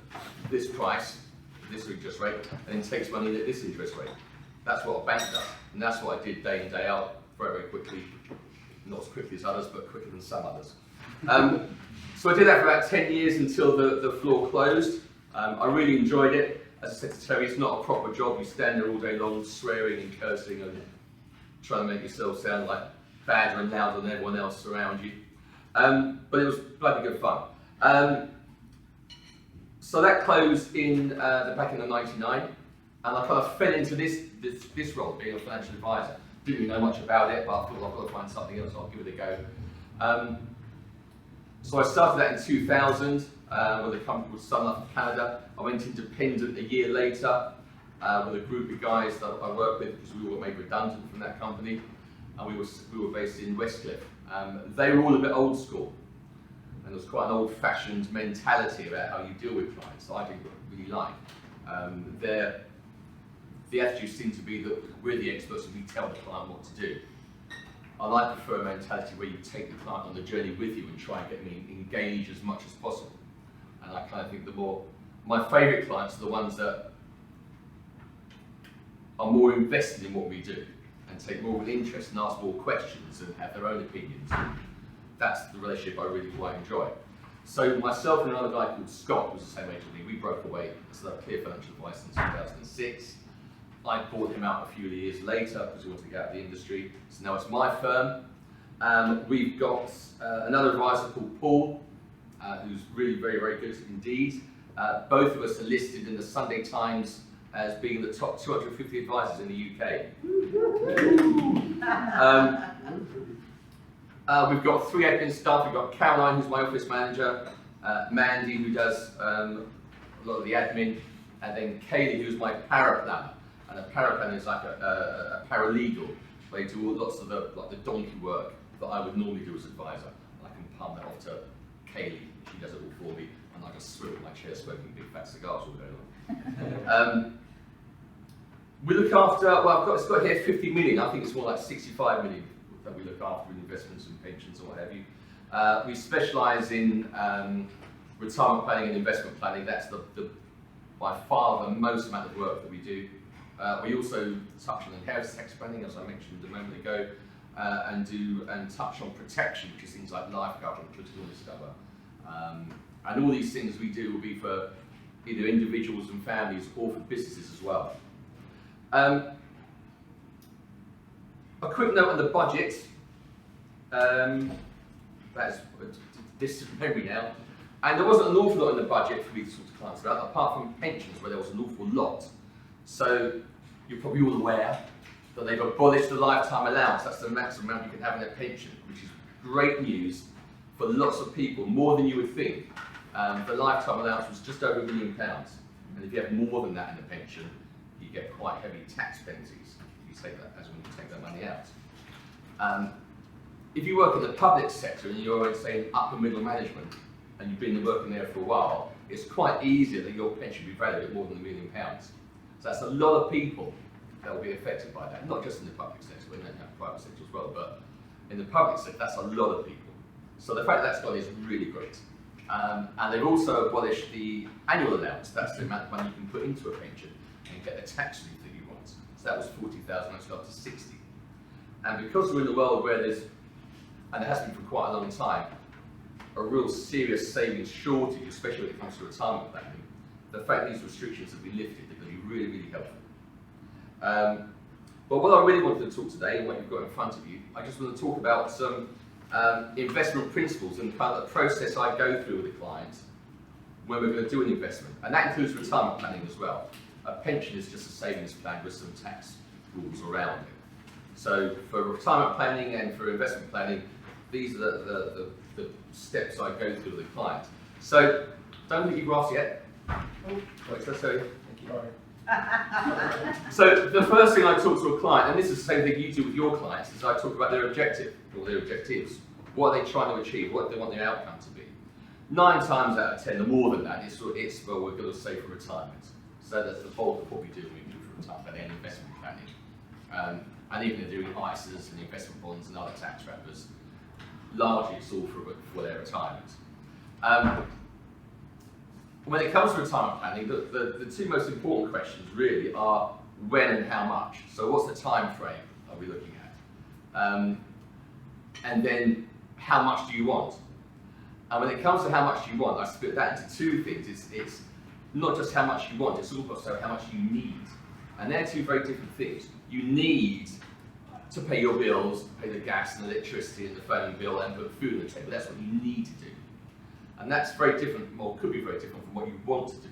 this price, this interest rate, and then takes money at this interest rate. That's what a bank does, and that's what I did day in, day out, very, very quickly. Not as quickly as others, but quicker than some others. So I did that for about 10 years until the floor closed. I really enjoyed it. As I said to Terry, it's not a proper job. You stand there all day long swearing and cursing and trying to make yourself sound like badder and louder than everyone else around you. But it was bloody good fun. So that closed in back in the '99, and I kind of fell into this role, being a financial advisor. Didn't really know much about it, but I thought I've got to find something else, I'll give it a go. So I started that in 2000 with a company called Sun Life of Canada. I went independent a year later with a group of guys that I worked with because we were made redundant from that company, and we were based in Westcliff. They were all a bit old school, and there was quite an old-fashioned mentality about how you deal with clients that I didn't really like. The attitude seemed to be that we're the experts and we tell the client what to do. I prefer a mentality where you take the client on the journey with you and try and get them engaged as much as possible. And I kind of think my favourite clients are the ones that are more invested in what we do and take more of an interest and ask more questions and have their own opinions. That's the relationship I really quite enjoy. So myself and another guy called Scott, who was the same age as me, we broke away and started Clear Financial Advice in 2006. I bought him out a few years later because he wanted to get out of the industry. So now it's my firm. We've got another advisor called Paul, who's really very, very good indeed. Both of us are listed in the Sunday Times as being the top 250 advisors in the UK. We've got 3 admin staff. We've got Caroline, who's my office manager, Mandy, who does a lot of the admin, and then Kaylee, who's my paraplanner. And a paraplanner is like a paralegal. They do lots of the donkey work that I would normally do as advisor. And I can palm that off to Kaylee. She does it all for me, and I just swivel in my chair smoking big fat cigars all day long. We look after, well, it's got here 50 million. I think it's more like 65 million that we look after in investments and pensions and what have you. We specialise in retirement planning and investment planning. That's by far the most amount of work that we do. We also touch on inheritance tax planning, as I mentioned a moment ago, and touch on protection, which is things like life cover and critical illness cover. And all these things we do will be for either individuals and families or for businesses as well. A quick note on the budget. That's distant memory now. And there wasn't an awful lot in the budget for these sorts of clients, apart from pensions, where there was an awful lot. So you're probably all aware that they've abolished the lifetime allowance. That's the maximum amount you can have in a pension, which is great news for lots of people, more than you would think. The lifetime allowance was just over £1 million. And if you have more than that in a pension, you get quite heavy tax penalties if you take that, as when you take that money out. If you work in the public sector and you're, say, in upper middle management, and you've been working there for a while, it's quite easy that your pension will be valued at more than £1 million. So that's a lot of people that will be affected by that, not just in the public sector, but in the private sector as well, but in the public sector, that's a lot of people. So the fact that that's gone is really great. And they've also abolished the annual allowance. That's the amount of money you can put into a pension and get the tax relief that you want. So that was 40,000, that's got up to 60. And because we're in a world where there's, and there has been for quite a long time, a real serious savings shortage, especially when it comes to retirement planning, the fact these restrictions have been lifted, they're going to be really, really helpful. But what I really wanted to talk today, and what you've got in front of you, I just want to talk about some investment principles and kind of the process I go through with the clients when we're going to do an investment. And that includes retirement planning as well. A pension is just a savings plan with some tax rules around it. So for retirement planning and for investment planning, these are the steps I go through with the client. So don't leave your graphs yet. Oh, wait, so sorry. Thank you. So the first thing I talk to a client, and this is the same thing you do with your clients, is I talk about their objective or their objectives. What are they trying to achieve? What do they want their outcome to be? 9 times out of 10, or more than that, it's well, we're going to save for retirement. So that's the bulk of what we do when we do for retirement planning and investment planning. And even if they're doing ISAs and investment bonds and other tax wrappers, largely it's all for their retirement. When it comes to retirement planning, the 2 most important questions really are when and how much. So what's the time frame are we looking at? And then how much do you want? And when it comes to how much you want, I split that into 2 things. It's not just how much you want, it's also how much you need. And they're 2 very different things. You need to pay your bills, pay the gas and electricity and the phone bill and put food on the table. That's what you need to do. And that's very different, or could be very different from what you want to do.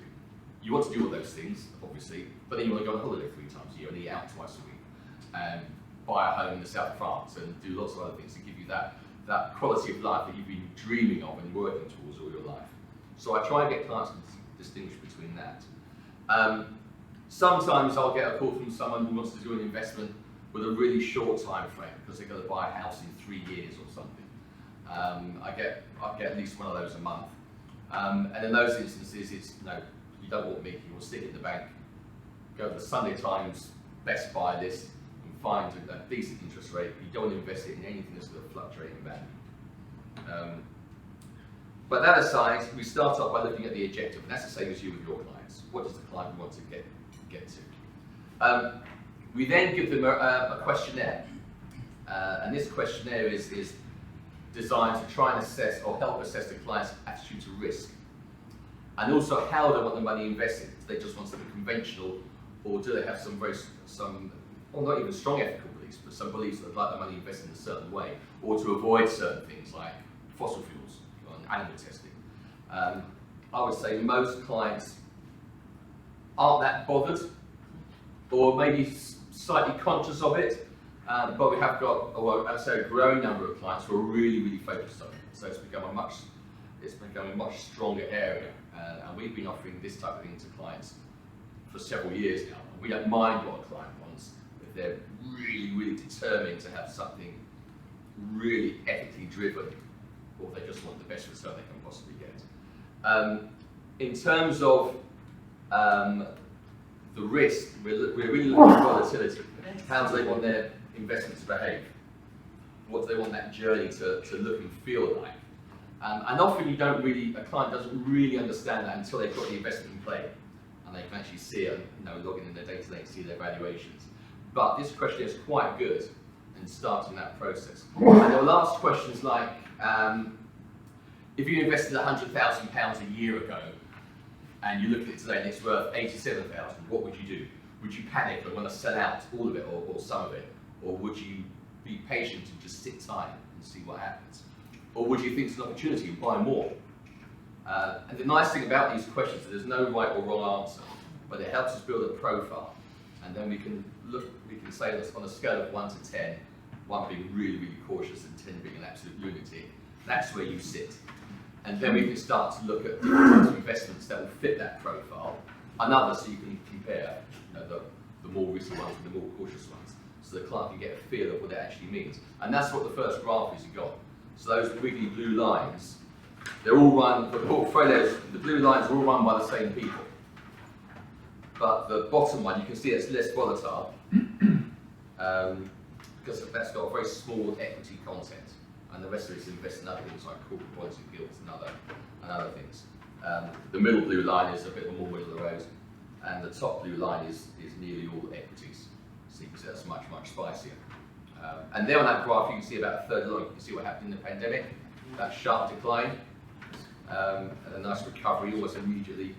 You want to do all those things, obviously, but then you want to go on holiday 3 times a year and eat out twice a week, and buy a home in the south of France and do lots of other things to give you that quality of life that you've been dreaming of and working towards all your life. So I try and get clients to distinguish between that. Sometimes I'll get a call from someone who wants to do an investment with a really short time frame because they're going to buy a house in 3 years or something. I get at least one of those a month. And in those instances, it's, no, you don't want me, you will stick it in the bank, go to the Sunday Times Best Buy list and find a decent interest rate. You don't want to invest it in anything that's going to fluctuate in value. But that aside, we start off by looking at the objective, and that's the same as you with your clients. What does the client want to get to? We then give them a questionnaire, and this questionnaire is designed to try and assess or help assess the client's attitude to risk, and also how they want the money invested. Do they just want something conventional, or do they have some well, not even strong ethical beliefs, but some beliefs that they'd like the money invested in a certain way, or to avoid certain things like fossil fuels and animal testing. I would say most clients aren't that bothered, or maybe slightly conscious of it, but we have got, I'd say, a growing number of clients who are really, really focused on it. So it's become a much stronger area, and we've been offering this type of thing to clients for several years now. We don't mind what a client wants if they're really, really determined to have something really ethically driven, or if they just want the best return they can possibly get. In terms of the risk, we're really looking at volatility. How do they want their investment to behave? What do they want that journey to look and feel like? And often a client doesn't really understand that until they've got the investment in play, and they can actually see it, log in their day-to-day and see their valuations. But this questionnaire is quite good in starting that process. And they'll ask questions like, if you invested £100,000 a year ago, and you look at it today and it's worth 87,000, what would you do? Would you panic and want to sell out all of it or some of it? Or would you be patient and just sit tight and see what happens? Or would you think it's an opportunity and buy more? And the nice thing about these questions is there's no right or wrong answer, but it helps us build a profile. And then we can say this on a scale of 1 to 10, 1 being really, really cautious and 10 being an absolute lunatic. That's where you sit. And then we can start to look at different types of investments that will fit that profile. Another, so you can compare the more risky ones with the more cautious ones, so the client can get a feel of what it actually means. And that's what the first graph is you got. So those wiggly blue lines, they're all run, the portfolios, the blue lines are all run by the same people. But the bottom one, you can see it's less volatile, because that's got a very small equity content. And the rest of it's invested in other things like corporate bonds and gilts and other things. The middle blue line is a bit more middle of the road, and the top blue line is nearly all equities. So you can see that's much, much spicier. And there on that graph you can see about a third along, you can see what happened in the pandemic, that sharp decline, and a nice recovery almost immediately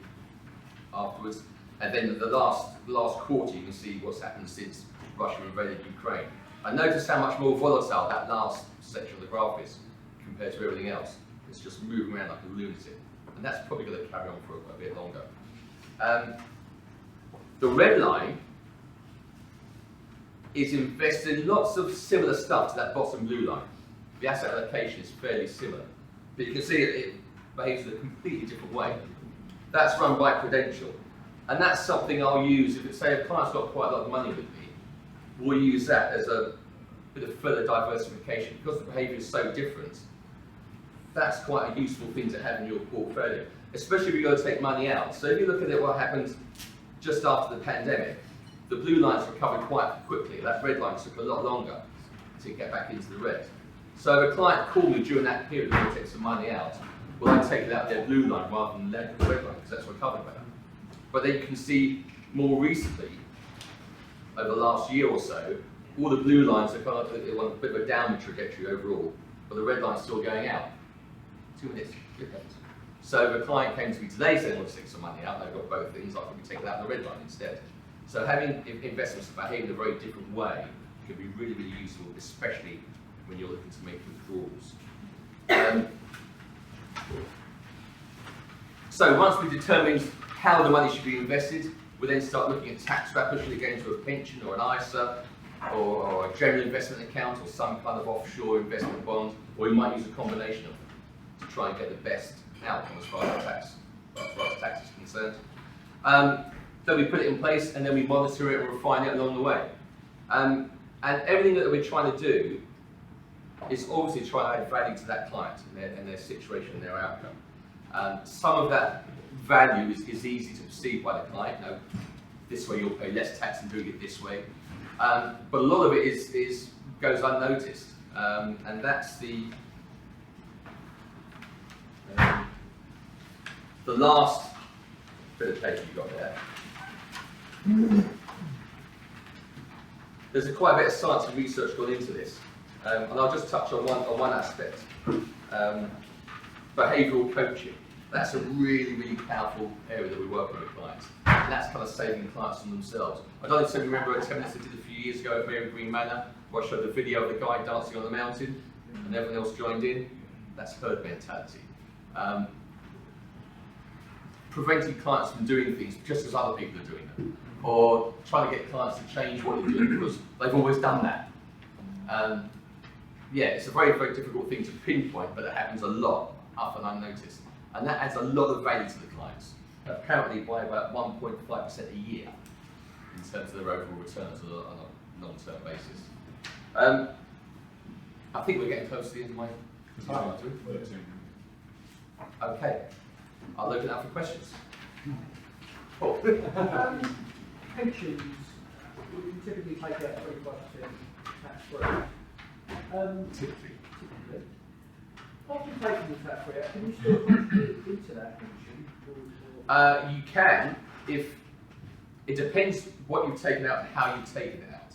afterwards. And then the last quarter you can see what's happened since Russia invaded Ukraine. And notice how much more volatile that last section of the graph is compared to everything else. It's just moving around like a lunatic. And that's probably going to carry on for a bit longer. The red line is invested in lots of similar stuff to that bottom blue line. The asset allocation is fairly similar. But you can see it behaves in a completely different way. That's run by Prudential. And that's something I'll use if it's, say, a client's got quite a lot of money with me, we'll use that as a bit of further diversification. Because the behaviour is so different, that's quite a useful thing to have in your portfolio, especially if you're going to take money out. So if you look at it, what happened just after the pandemic, the blue lines recovered quite quickly. That red line took a lot longer to get back into the red. So if a client called me during that period to take some money out, well, I'd take it out their blue line rather than their red line, because that's recovered better. But then you can see more recently, over the last year or so, all the blue lines are kind of on a bit of a downward trajectory overall, but the red line's still going out. 2 minutes, good heavens. So if a client came to me today saying they want to take some money out, they've got both things, I could be taking out the red line instead. So having investments that behave in a very different way can be really, really useful, especially when you're looking to make withdrawals. So once we've determined how the money should be invested, we then start looking at tax wrap, pushing it into a pension or an ISA or a general investment account or some kind of offshore investment bond, or you might use a combination of them to try and get the best outcome as far as tax is concerned. Then we put it in place and then we monitor it and refine it along the way. And everything that we're trying to do is obviously try to add value to that client and their situation and their outcome. Some of that value is easy to perceive by the client. You know, this way you'll pay less tax than doing it this way. But a lot of it goes unnoticed. And that's the last bit of paper you've got there. There's quite a bit of science and research gone into this, and I'll just touch on one aspect. Behavioural coaching. That's a really, really powerful area that we work with clients, and that's kind of saving clients from themselves. I don't know if you remember a 10 minutes I did a few years ago at Mary Green Manor, where I showed the video of the guy dancing on the mountain, and everyone else joined in. That's herd mentality. Preventing clients from doing things just as other people are doing them, or trying to get clients to change what they're doing because they've always done that. Yeah, it's a very, very difficult thing to pinpoint, but it happens a lot, up and unnoticed. And that adds a lot of value to the clients, apparently by about 1.5% a year in terms of their overall returns on a long-term basis. I think we're getting close to the end of my time. Okay, I'll open it up for questions. Paul.
Pensions, we typically take out 25% tax free. Typically. After taking the tax free out, can you still contribute into that pension?
You can, if it depends what you've taken out and how you've taken it out.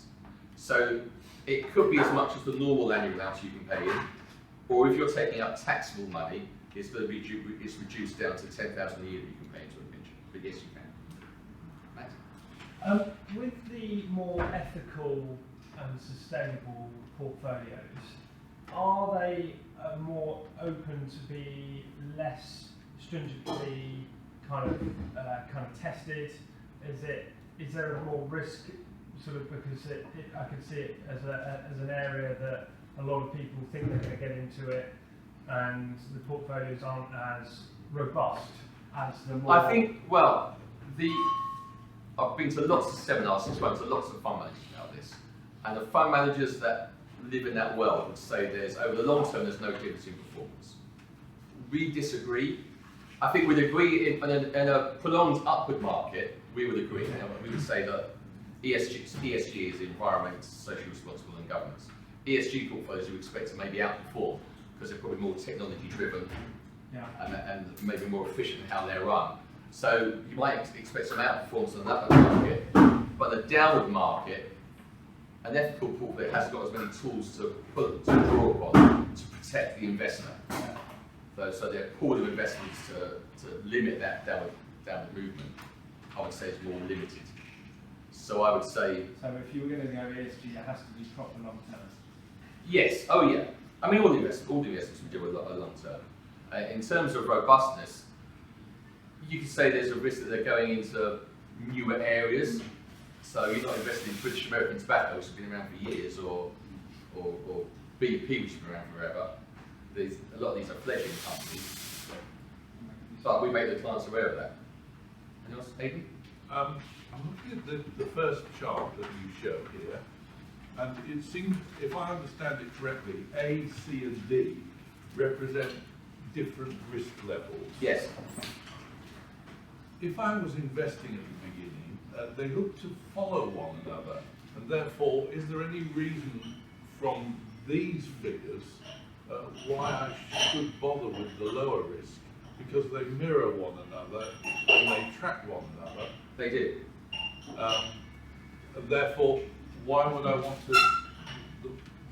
So it could be as much as the normal annual allowance you can pay in, or if you're taking out taxable money, it's going to be reduced down to 10,000 a year that you can pay into a pension. yes, you can. Matt?
With the more ethical and sustainable portfolios, are they more open to be less stringently kind of tested? Is there a more risk sort of because I can see it as an area that a lot of people think they're going to get into it, and the portfolios aren't as robust as the more.
I think, well, I've been to lots of seminars and spoken to lots of fund managers about this, and the fund managers that live in that world would say over the long term, there's no difference in performance. We disagree. I think we'd agree in a prolonged upward market, we would agree. We would say that ESG is environment, socially responsible and governance. ESG portfolios you expect to maybe outperform because they're probably more technology driven and maybe more efficient in how they're run. So you might expect some outperformance on that market, but the downward market, an ethical portfolio has got as many tools to draw upon to protect the investor. So there are pool of investments to limit that downward movement. I would say it's more limited. So I would say.
So if you were going to go ESG, it has to be proper long term.
Yes. Oh yeah. I mean, all the investments we do are long term. In terms of robustness, you could say there's a risk that they're going into newer areas. So you're not investing in British American Tobacco, which has been around for years, or BP, which has been around forever. A lot of these are fledgling companies, but we make the clients aware of that. Anyone else, Aidan?
I'm looking at the first chart that you show here, and it seems, if I understand it correctly, A, C, and D represent different risk levels.
Yes.
If I was investing at the beginning, they look to follow one another, and therefore, is there any reason from these figures why I should bother with the lower risk? Because they mirror one another and they track one another.
They do.
And therefore, why would I want to?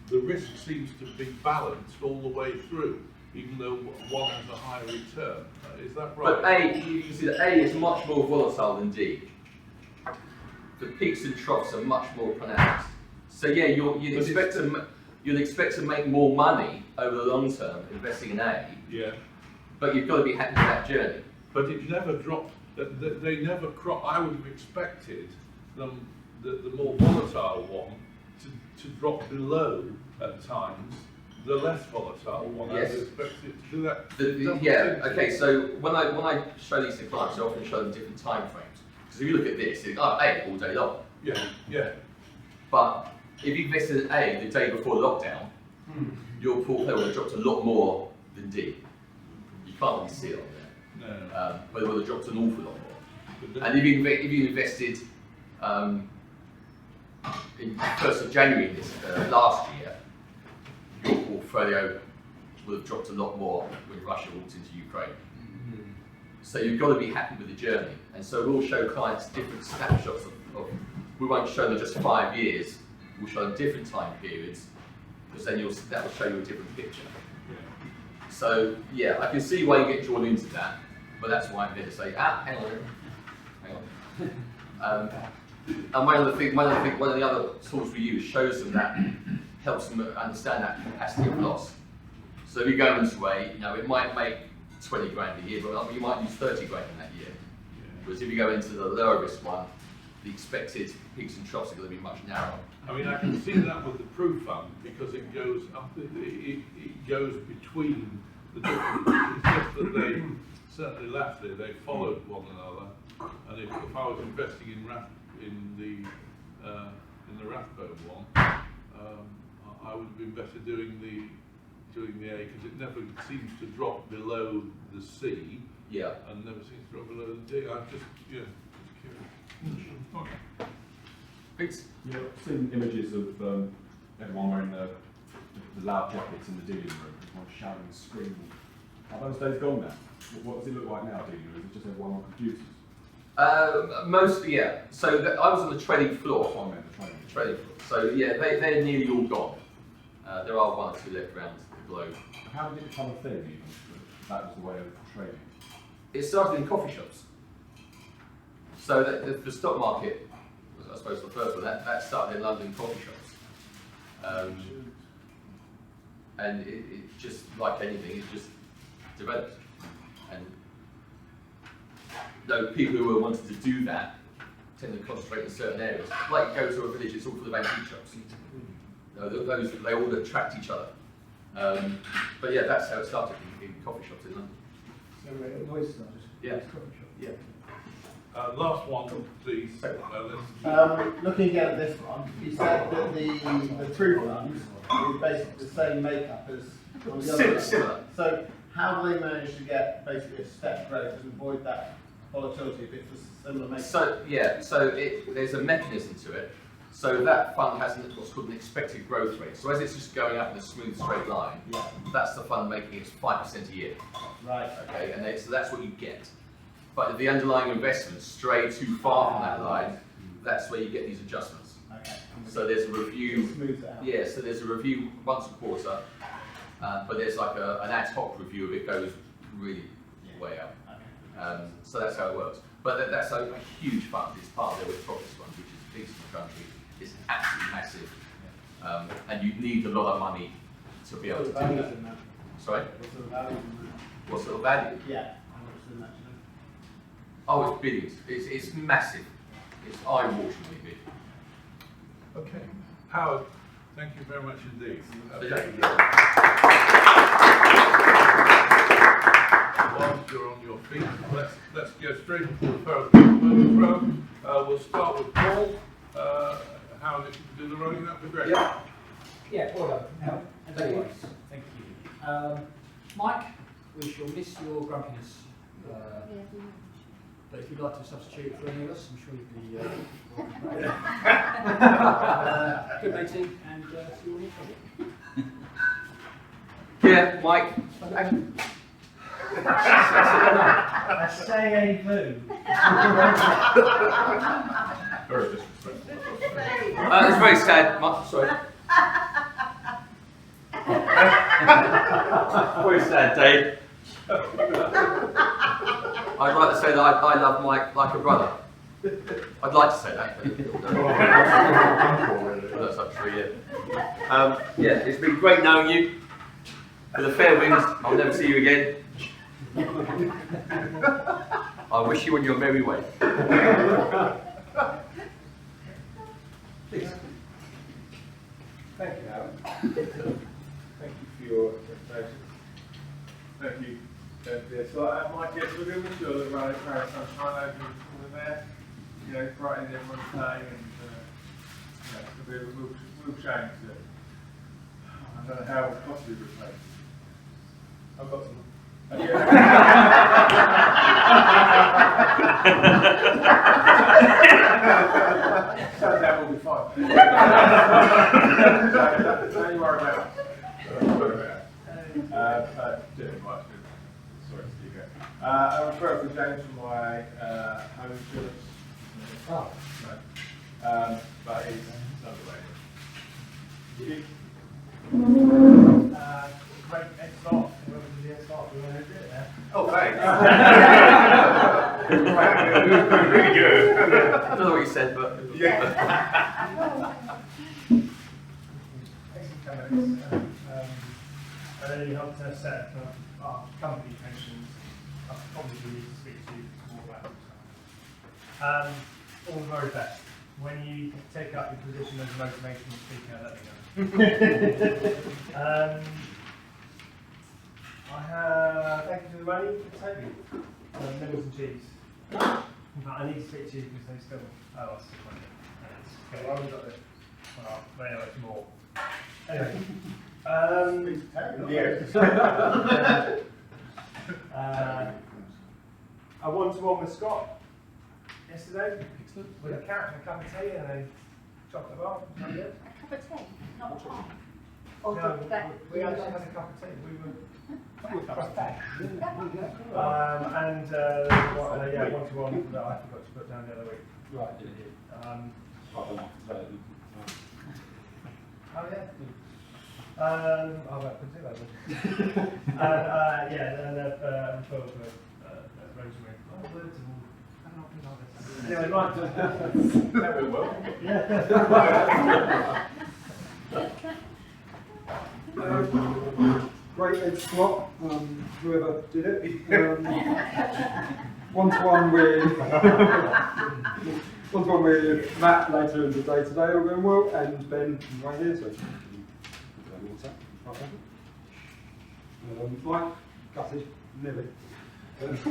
The risk seems to be balanced all the way through, even though one has a higher return. Is that right?
But you can see that A is much more volatile than D. The peaks and troughs are much more pronounced. So yeah, you'd expect to make more money over the long term investing in A.
Yeah.
But you've got to be happy with that journey.
But it never dropped. They never crop. I would have expected them, the more volatile one to drop below at times the less volatile one.
Yes.
I would expect it to do that.
Yeah. Okay. So when I show these to clients, I often show them different time frames. Because if you look at this, you think, oh, A all day long.
Yeah. Yeah.
But if you invested in A the day before lockdown, your portfolio would have dropped a lot more than D. You can't really see it on there.
No.
But it would have dropped an awful lot more. And if you invested in 1st of January last year, your portfolio would have dropped a lot more when Russia walked into Ukraine. So you've got to be happy with the journey. And so we'll show clients different snapshots of we won't show them just 5 years, we'll show them different time periods, because then that will show you a different picture.
Yeah.
So yeah, I can see why you get drawn into that, but that's why I'm here to say, hang on. And one of the other tools we use shows them that, helps them understand that capacity of loss. So if you go into it might make 20 grand a year, but you might lose 30 grand in that year.
Yeah.
Whereas if you go into the lower risk one, the expected peaks and troughs are going to be much narrower.
I mean, I can see that with the proof fund because it goes up. It goes between the different. It's just that they certainly last year they followed one another, and if I was investing in the Rathbone one, I would have been better doing the A because it never seems to drop below the C.
Yeah.
And never seems to drop below the D. I'm just curious.
Thanks.
Yeah, I've seen images of everyone wearing the loud jackets in the dealing room, everyone shouting and screaming. Are those days gone now? What does it look like now, dealing room? Is it just everyone on computers?
Mostly, yeah. So I was on the trading floor.
Oh, man, the
trading floor. So yeah, they're nearly all gone. There are 1 or 2 left around the globe.
How did it become a thing, even? That was the way of trading?
It started in coffee shops. So the stock market was, I suppose, the first one. That started in London coffee shops. And it just, like anything, it just developed. And though people who were wanting to do that tend to concentrate in certain areas. Like you go to a village, it's all full of antique shops. Those, they all attract each other. But yeah, that's how it started in coffee shops in London.
So noise started.
Yeah.
Coffee shop.
Yeah.
Last one, please.
Looking again at this one, you said that the true funds is basically the same makeup as on the other
Similar.
So how do they manage to get basically a step growth and avoid that volatility if it's a similar makeup?
So yeah, there's a mechanism to it. So that fund has what's called an expected growth rate. So as it's just going up in a smooth straight line, that's the fund making its 5% a year.
Right.
Okay, and so that's what you get. But if the underlying investments stray too far from that line, that's where you get these adjustments.
Okay.
So there's a review.
Smooth it out.
Yeah, so there's a review once a quarter, but there's like an ad hoc review if it goes really way up.
Okay.
So that's how it works. But that's a huge fund. It's part of the with-profits fund, which is the biggest in the country. It's absolutely massive, and you need a lot of money to be able to do that. Sorry?
What sort of value in that?
What sort of value?
Yeah. How much is in that?
Oh, it's billions. It's massive. It's eye-wateringly big.
Okay. Howard, thank you very much indeed. Whilst you're on your feet, let's go straight into the first program. We'll start with Paul. Howard, if you can do the running, that would be great.
Yeah, well done. Now, as always, thank you. Mike, we shall miss your grumpiness. But if you'd like to substitute for any of us, I'm sure you'd be welcome back. Good meeting, and see you all next week.
Yeah, Mike.
Say a boo.
Very disrespectful.
It's very sad. Sorry. Very sad, Dave. I'd like to say that I love Mike like a brother. I'd like to say that, but well, that's not true yet. Yeah, it's been great knowing you. With a fair winds, I'll never see you again. I wish you on your merry way.
Please. Thank you, Howard. Thank you for your presentation. Thank you. So, Mike, yes, we're going to wish you all the right sunshine over in there. You know, brightening everyone's day, and it's going to be a real shame to. I don't know how it will possibly replace. I've got some. So that will be fine. Don't you worry about it. Sorry, Steve. I'm referring to James from my home insurance. Oh, no. But he's underway. Great X-Stop. Whoever did the X-Stop, we want to do it now. Oh, thanks.
Really good. I don't know what you said, but
Excellent comments. And then you helped us set up our company pensions. I probably need to speak to you more about that. All the very best. When you take up your position as a motivational speaker, let me know. I have, thank you for the money for Toby. Nibbles and cheese. I need to speak to you because they still owe us money. Okay, well, we've got this. Well, they owe us more. Anyway. I one-to-one with Scott yesterday. With a cat and a cup of tea and a chocolate bar.
A cup of tea, not a chai.
No, we actually had a cup of tea. We were one-to-one that I forgot to put down the other week.
Right.
Oh yeah. I'll put it later. And Phil for Rosemary. Yeah, right.
Very well.
Great Ed Slot, whoever did it. One-to-one with Matt later in the day today, all going well, and Ben is right here, so Mike, gutted, nearly. It's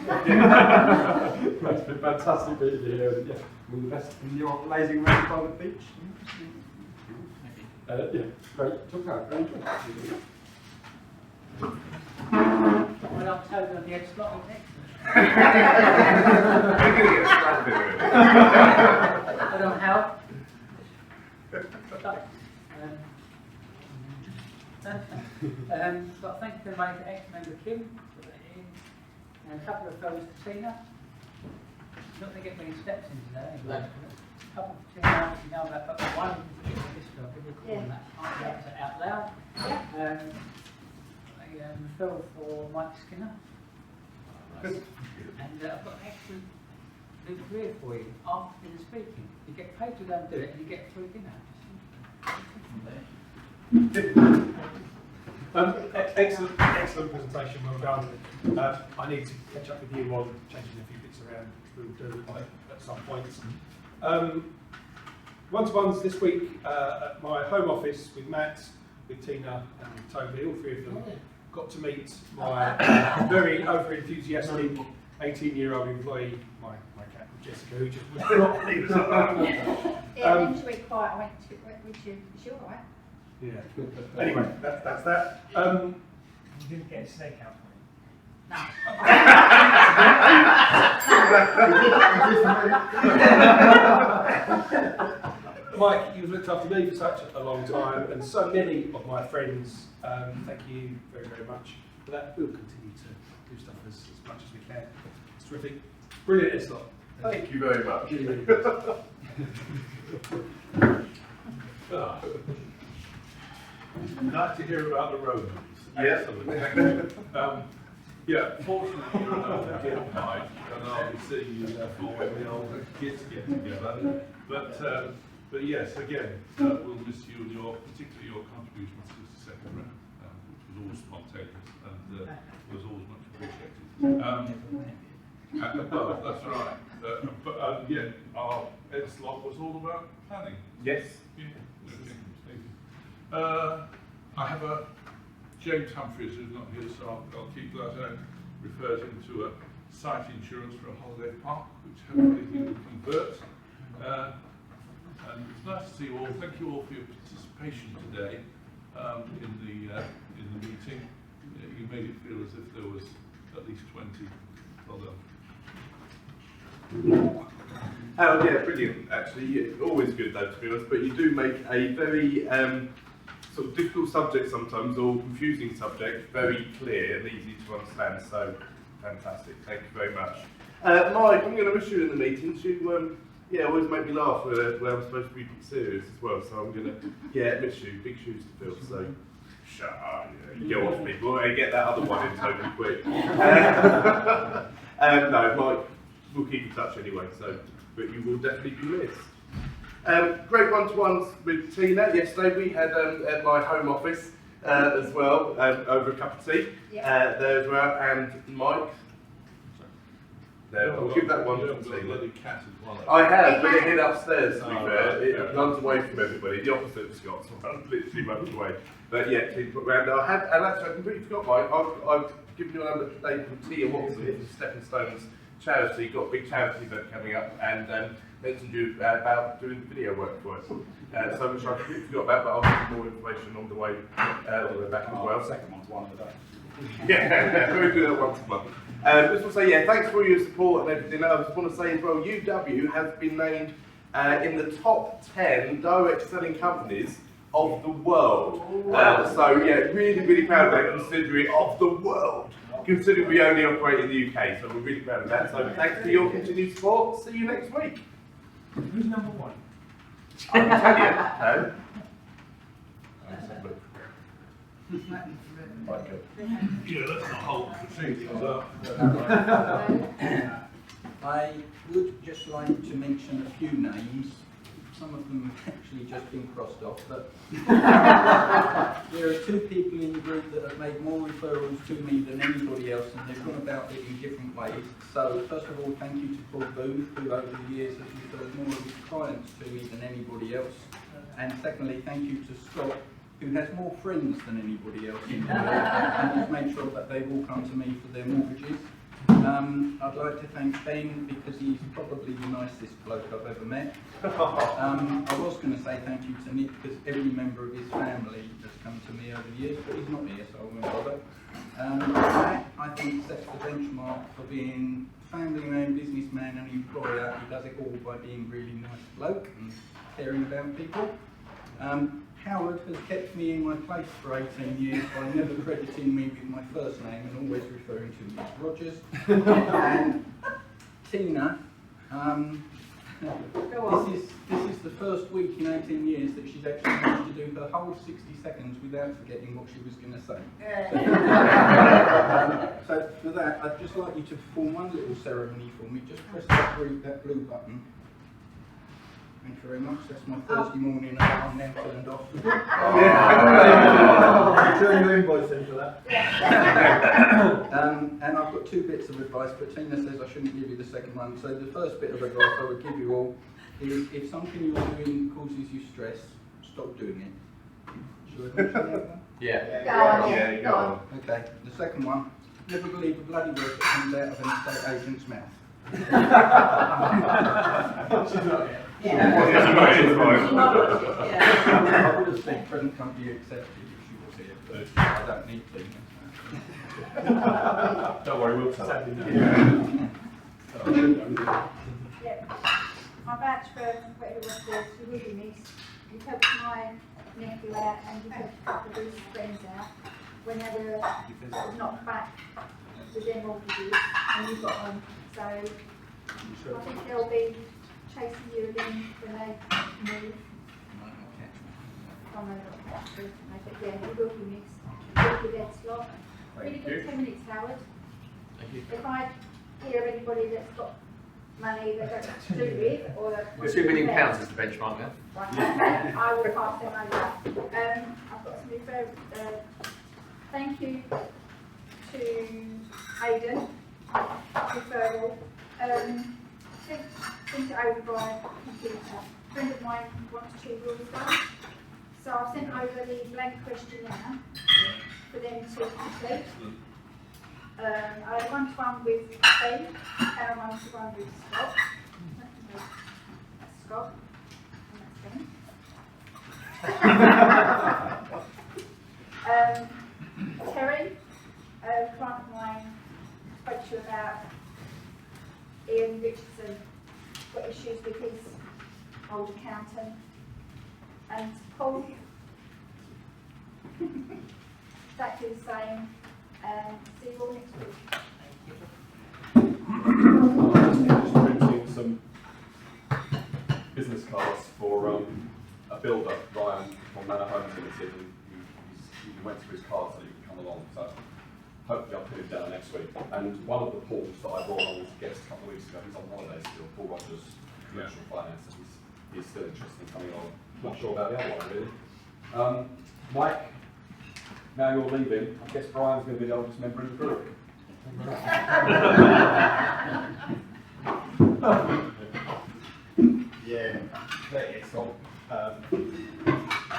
been fantastic being here, and yeah, all the best in your blazing round by the beach. Yeah, great, took out, very good.
Well, I'll tell you on the edge slot of next. I don't help. But thank you very much to ex-member Kim for that in, and a couple of fellows to Tina. Not going to get many steps into that anyway. A couple of Tina, you know that, but one this job, we'll call that out loud. A referral for Mike Skinner. And I've got an excellent new career for you after dinner speaking. You get paid to go and do it, and you get free dinner.
Excellent presentation, well done. I need to catch up with you on changing a few bits around. We'll do it at some point. One-to-ones this week at my home office with Matt, with Tina and with Toby, all three of them. Got to meet my very over-enthusiastic 18-year-old employee, my cat Jessica, who just would not leave us alone.
Yeah, to be quiet, I went to Richard. Is she alright?
Yeah. Anyway, that's that.
You didn't get a snake out for
Mike, you've looked after me for such a long time, and so many of my friends. Thank you very, very much for that. We'll continue to do stuff as much as we can. It's terrific. Brilliant, it's not.
Thank you very much.
Nice to hear about the Romans.
Yes.
Yeah, fortunately you're an older kid of mine, and I'll be seeing you therefore when the older kids get together. But yes, again, we'll miss you and particularly your contributions to the second round, which was all spontaneous and was always much appreciated. That's right. But yeah, our Ed slot was all about planning.
Yes.
I have James Humphreys, who's not here, so I'll keep that out. Refers him to a site insurance for a holiday park, which hopefully he will convert. And it's nice to see you all. Thank you all for your participation today in the meeting. You made it feel as if there was at least 20. Well done.
Oh yeah, brilliant. Actually, yeah, always good though, to be honest. But you do make a very sort of difficult subject sometimes, or confusing subject, very clear and easy to understand. So fantastic. Thank you very much. Mike, I'm going to miss you in the meetings. You always make me laugh when I'm supposed to be serious as well. So I'm going to miss you. Big shoes to fill. So shut up. You go off people. I get that other one in totally quick. No, Mike. We'll keep in touch anyway, but you will definitely be missed. Great one-to-ones with Tina. Yesterday we had at my home office as well, over a cup of tea there as well, and Mike. There, we'll give that one to Tina. I have, but it hid upstairs to be fair. It runs away from everybody, the opposite of Scott's one, literally runs away. But yeah, Tina put round. And actually I completely forgot, Mike, I've given you another update from Tia Watson from Stepping Stones charity, got a big charity event coming up, and mentioned you about doing video work for us. So which I completely forgot about, but I'll give more information on the way back as well.
Second one's one of the day.
Yeah, we'll do that once a month. Just want to say, thanks for all your support and everything. I just want to say as well, UW has been named in the top 10 direct selling companies of the world. So really, really proud of that, considering of the world. Considering we only operate in the UK, so we're really proud of that. So thanks for your continued support. See you next week.
Who's number one?
I can tell you.
Yeah, let's not hold proceedings up.
I would just like to mention a few names. Some of them have actually just been crossed off, but there are two people in the group that have made more referrals to me than anybody else, and they've gone about it in different ways. So first of all, thank you to Paul Booth, who over the years has referred more of his clients to me than anybody else. And secondly, thank you to Scott, who has more friends than anybody else in the world, and has made sure that they've all come to me for their mortgages. I'd like to thank Ben because he's probably the nicest bloke I've ever met. I was going to say thank you to Nick because every member of his family has come to me over the years, but he's not here, so I won't bother. That, I think, sets the benchmark for being family-man, businessman and employer. He does it all by being a really nice bloke and caring about people. Howard has kept me in my place for 18 years by never crediting me with my first name and always referring to me as Rogers. And Tina, this is the first week in 18 years that she's actually managed to do her whole 60 seconds without forgetting what she was going to say. So for that, I'd just like you to perform one little ceremony for me. Just press that blue button. Thank you very much. That's my Thursday morning and I'm now turned off.
Turn your invoice in for that.
And I've got two bits of advice, but Tina says I shouldn't give you the second one. So the first bit of advice I would give you all is if something you're doing causes you stress, stop doing it. Should I mention that one?
Yeah.
Go on.
Okay. The second one, never believe a bloody word that comes out of an estate agent's mouth.
She's not here.
I would have said present company accepted if she was here, but I don't need to.
Don't worry, we'll tell
Yeah. My badge for whatever was this, you will be missed. You've helped my nephew out and you've helped a couple of his friends out when they were sort of knocked back with their mortgages and you've got on. So I think they'll be chasing you again when they move. From a yeah, you will be missed. You'll be dead slot. Really good 10 minutes, Howard.
Thank you.
If I hear of anybody that's got money they don't have to do with, or
£2 million is the benchmark now.
right, I will pass them over. I've got some referrals. Thank you to Aidan, referral. Sent it over by computer. A friend of mine wants 2 rules done. So I've sent over the blank questionnaire for them to complete. I had one-to-one with Ben and a one-to-one with Scott. That's Scott. And that's Ben. Terry, a client of mine, spoke to you about Ian Richardson, got issues with his old accountant. And Paul, exactly the same. See you all next week.
Just printing some business cards for a builder, Ryan from Manor Homes Limited, and he went through his cards so he could come along. So hopefully I'll pin him down next week. And one of the Pauls that I brought on as a guest a couple of weeks ago, he's on holiday still, Paul Rogers, commercial finance, and he's still interested in coming on. Not sure about the other one really. Mike, now you're leaving, I guess Brian's going to be the oldest member of the group.
Yeah, it's not.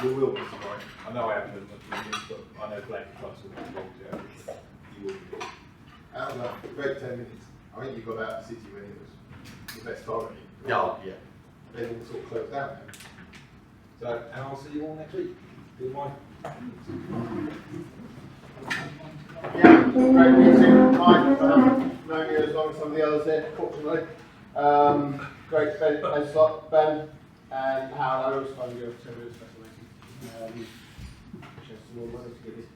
You will be surprised. I know I haven't done much with this, but I know Blake Truss will be involved too. You will be.
Out of that great 10 minutes, I think you got out of the city when it was the best time.
Yeah.
They all sort of closed down then.
So, and I'll see you all next week. Goodbye.
Yeah, great meeting. Mike, known you as long as some of the others here, fortunately. Great Ben, and Howard, I always find you a special meeting. Which has some more money to give you.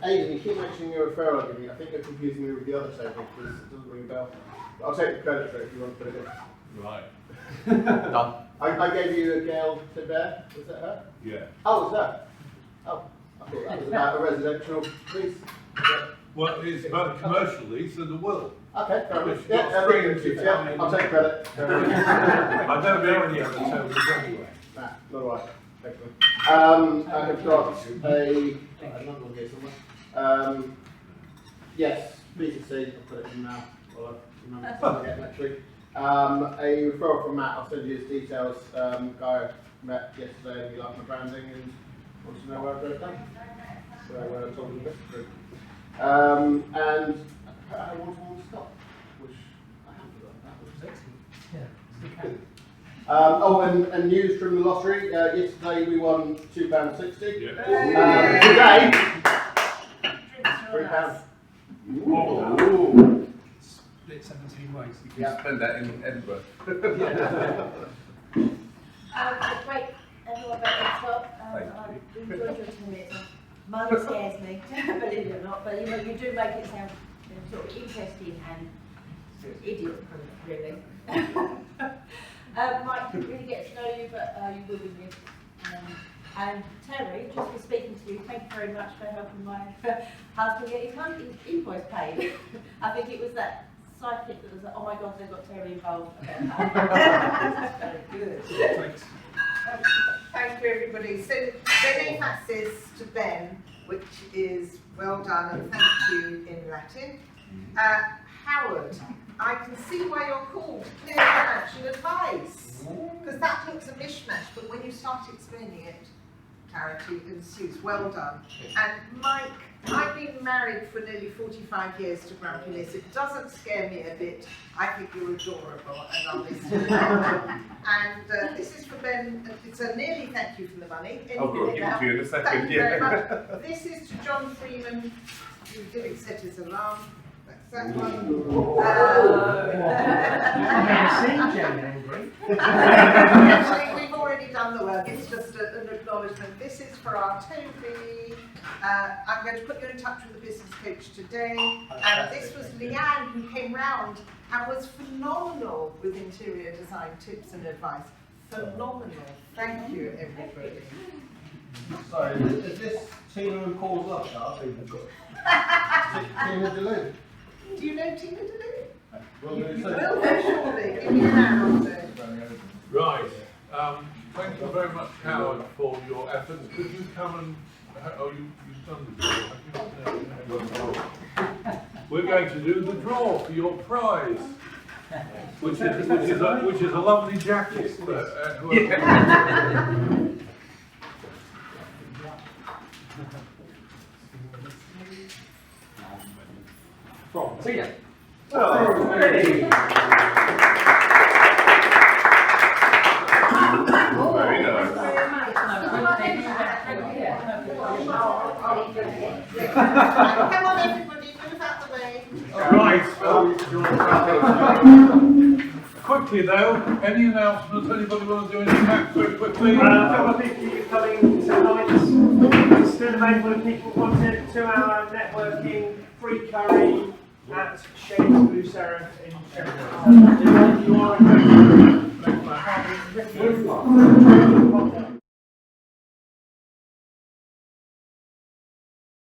Aidan, you keep mentioning your referral I'll give you. I think you're confusing me with the other saving because it doesn't ring a bell. I'll take the credit for it if you want to put it in.
Right.
Done.
I gave you a Gail Tibert, was that her?
Yeah.
Oh, was that? Oh, I thought that was about a residential lease.
Well, it's about a commercial lease and a will.
Okay, fair enough.
If you've got strings, you tell me.
I'll take credit.
I don't know any other terms anyway.
Nah, not right. Excellent. I have got another one here somewhere. Yes, BTC, I'll put it in now. Well, I remember to get next week. A referral from Matt, I'll send you his details. Guy I met yesterday and he liked my branding and wants to know where I've got it done. So I told him this group. And I want to stop, which I haven't forgotten that, which is excellent. Yeah. And news from the lottery. Yesterday we won £2.60.
Yeah.
Today, £3.
Ooh.
Split 17 ways.
You can spend that in Edinburgh.
Great, everyone back at the top. I enjoyed your 10 minutes. Money scares me, believe it or not, but you do make it sound sort of interesting and sort of idiot-proof, really. Mike, didn't really get to know you, but you will be missed. And Terry, just for speaking to you, thank you very much for helping my husband get his monthly invoice paid. I think it was that psychic that was like, oh my God, they've got Terry involved. Very good.
Thanks.
Thank you, everybody. So, Bene Fascis to Ben, which is well done and thank you in Latin. Howard, I can see why you're called clear financial advice, because that looks a mishmash, but when you start explaining it, clarity ensues. Well done. And Mike, I've been married for nearly 45 years to Grumpy Liz. It doesn't scare me a bit. I think you're adorable and I'll miss you. And this is for Ben. It's a nearly thank you for the money.
I'll give it to you in a second.
Thank you very much. This is to John Freeman, who didn't set his alarm. That's that one. Actually, we've already done the work. It's just an acknowledgement. This is for our Toby. I'm going to put you in touch with the business coach today. And this was Leanne, who came round and was phenomenal with interior design tips and advice. Phenomenal. Thank you, everybody.
So, is this Tina and Paul's love chart? Tina DeLue.
Do you know Tina DeLue?
Well,
You will know shortly. Give me an hour or so.
Right. Thank you very much, Howard, for your efforts. Could you come and... Oh, you've done the draw. We're going to do the draw for your prize, which is a lovely jacket.
From Tina.
Very nice.
Come on, everybody, move out the way.
Right. Quickly though, any announcements? Anybody want to do anything back very quickly?
A couple of people coming tonight. It's still available if people want it. 2-hour networking, free curry at Shane's Blue Seraph in Sheffield. If you are interested,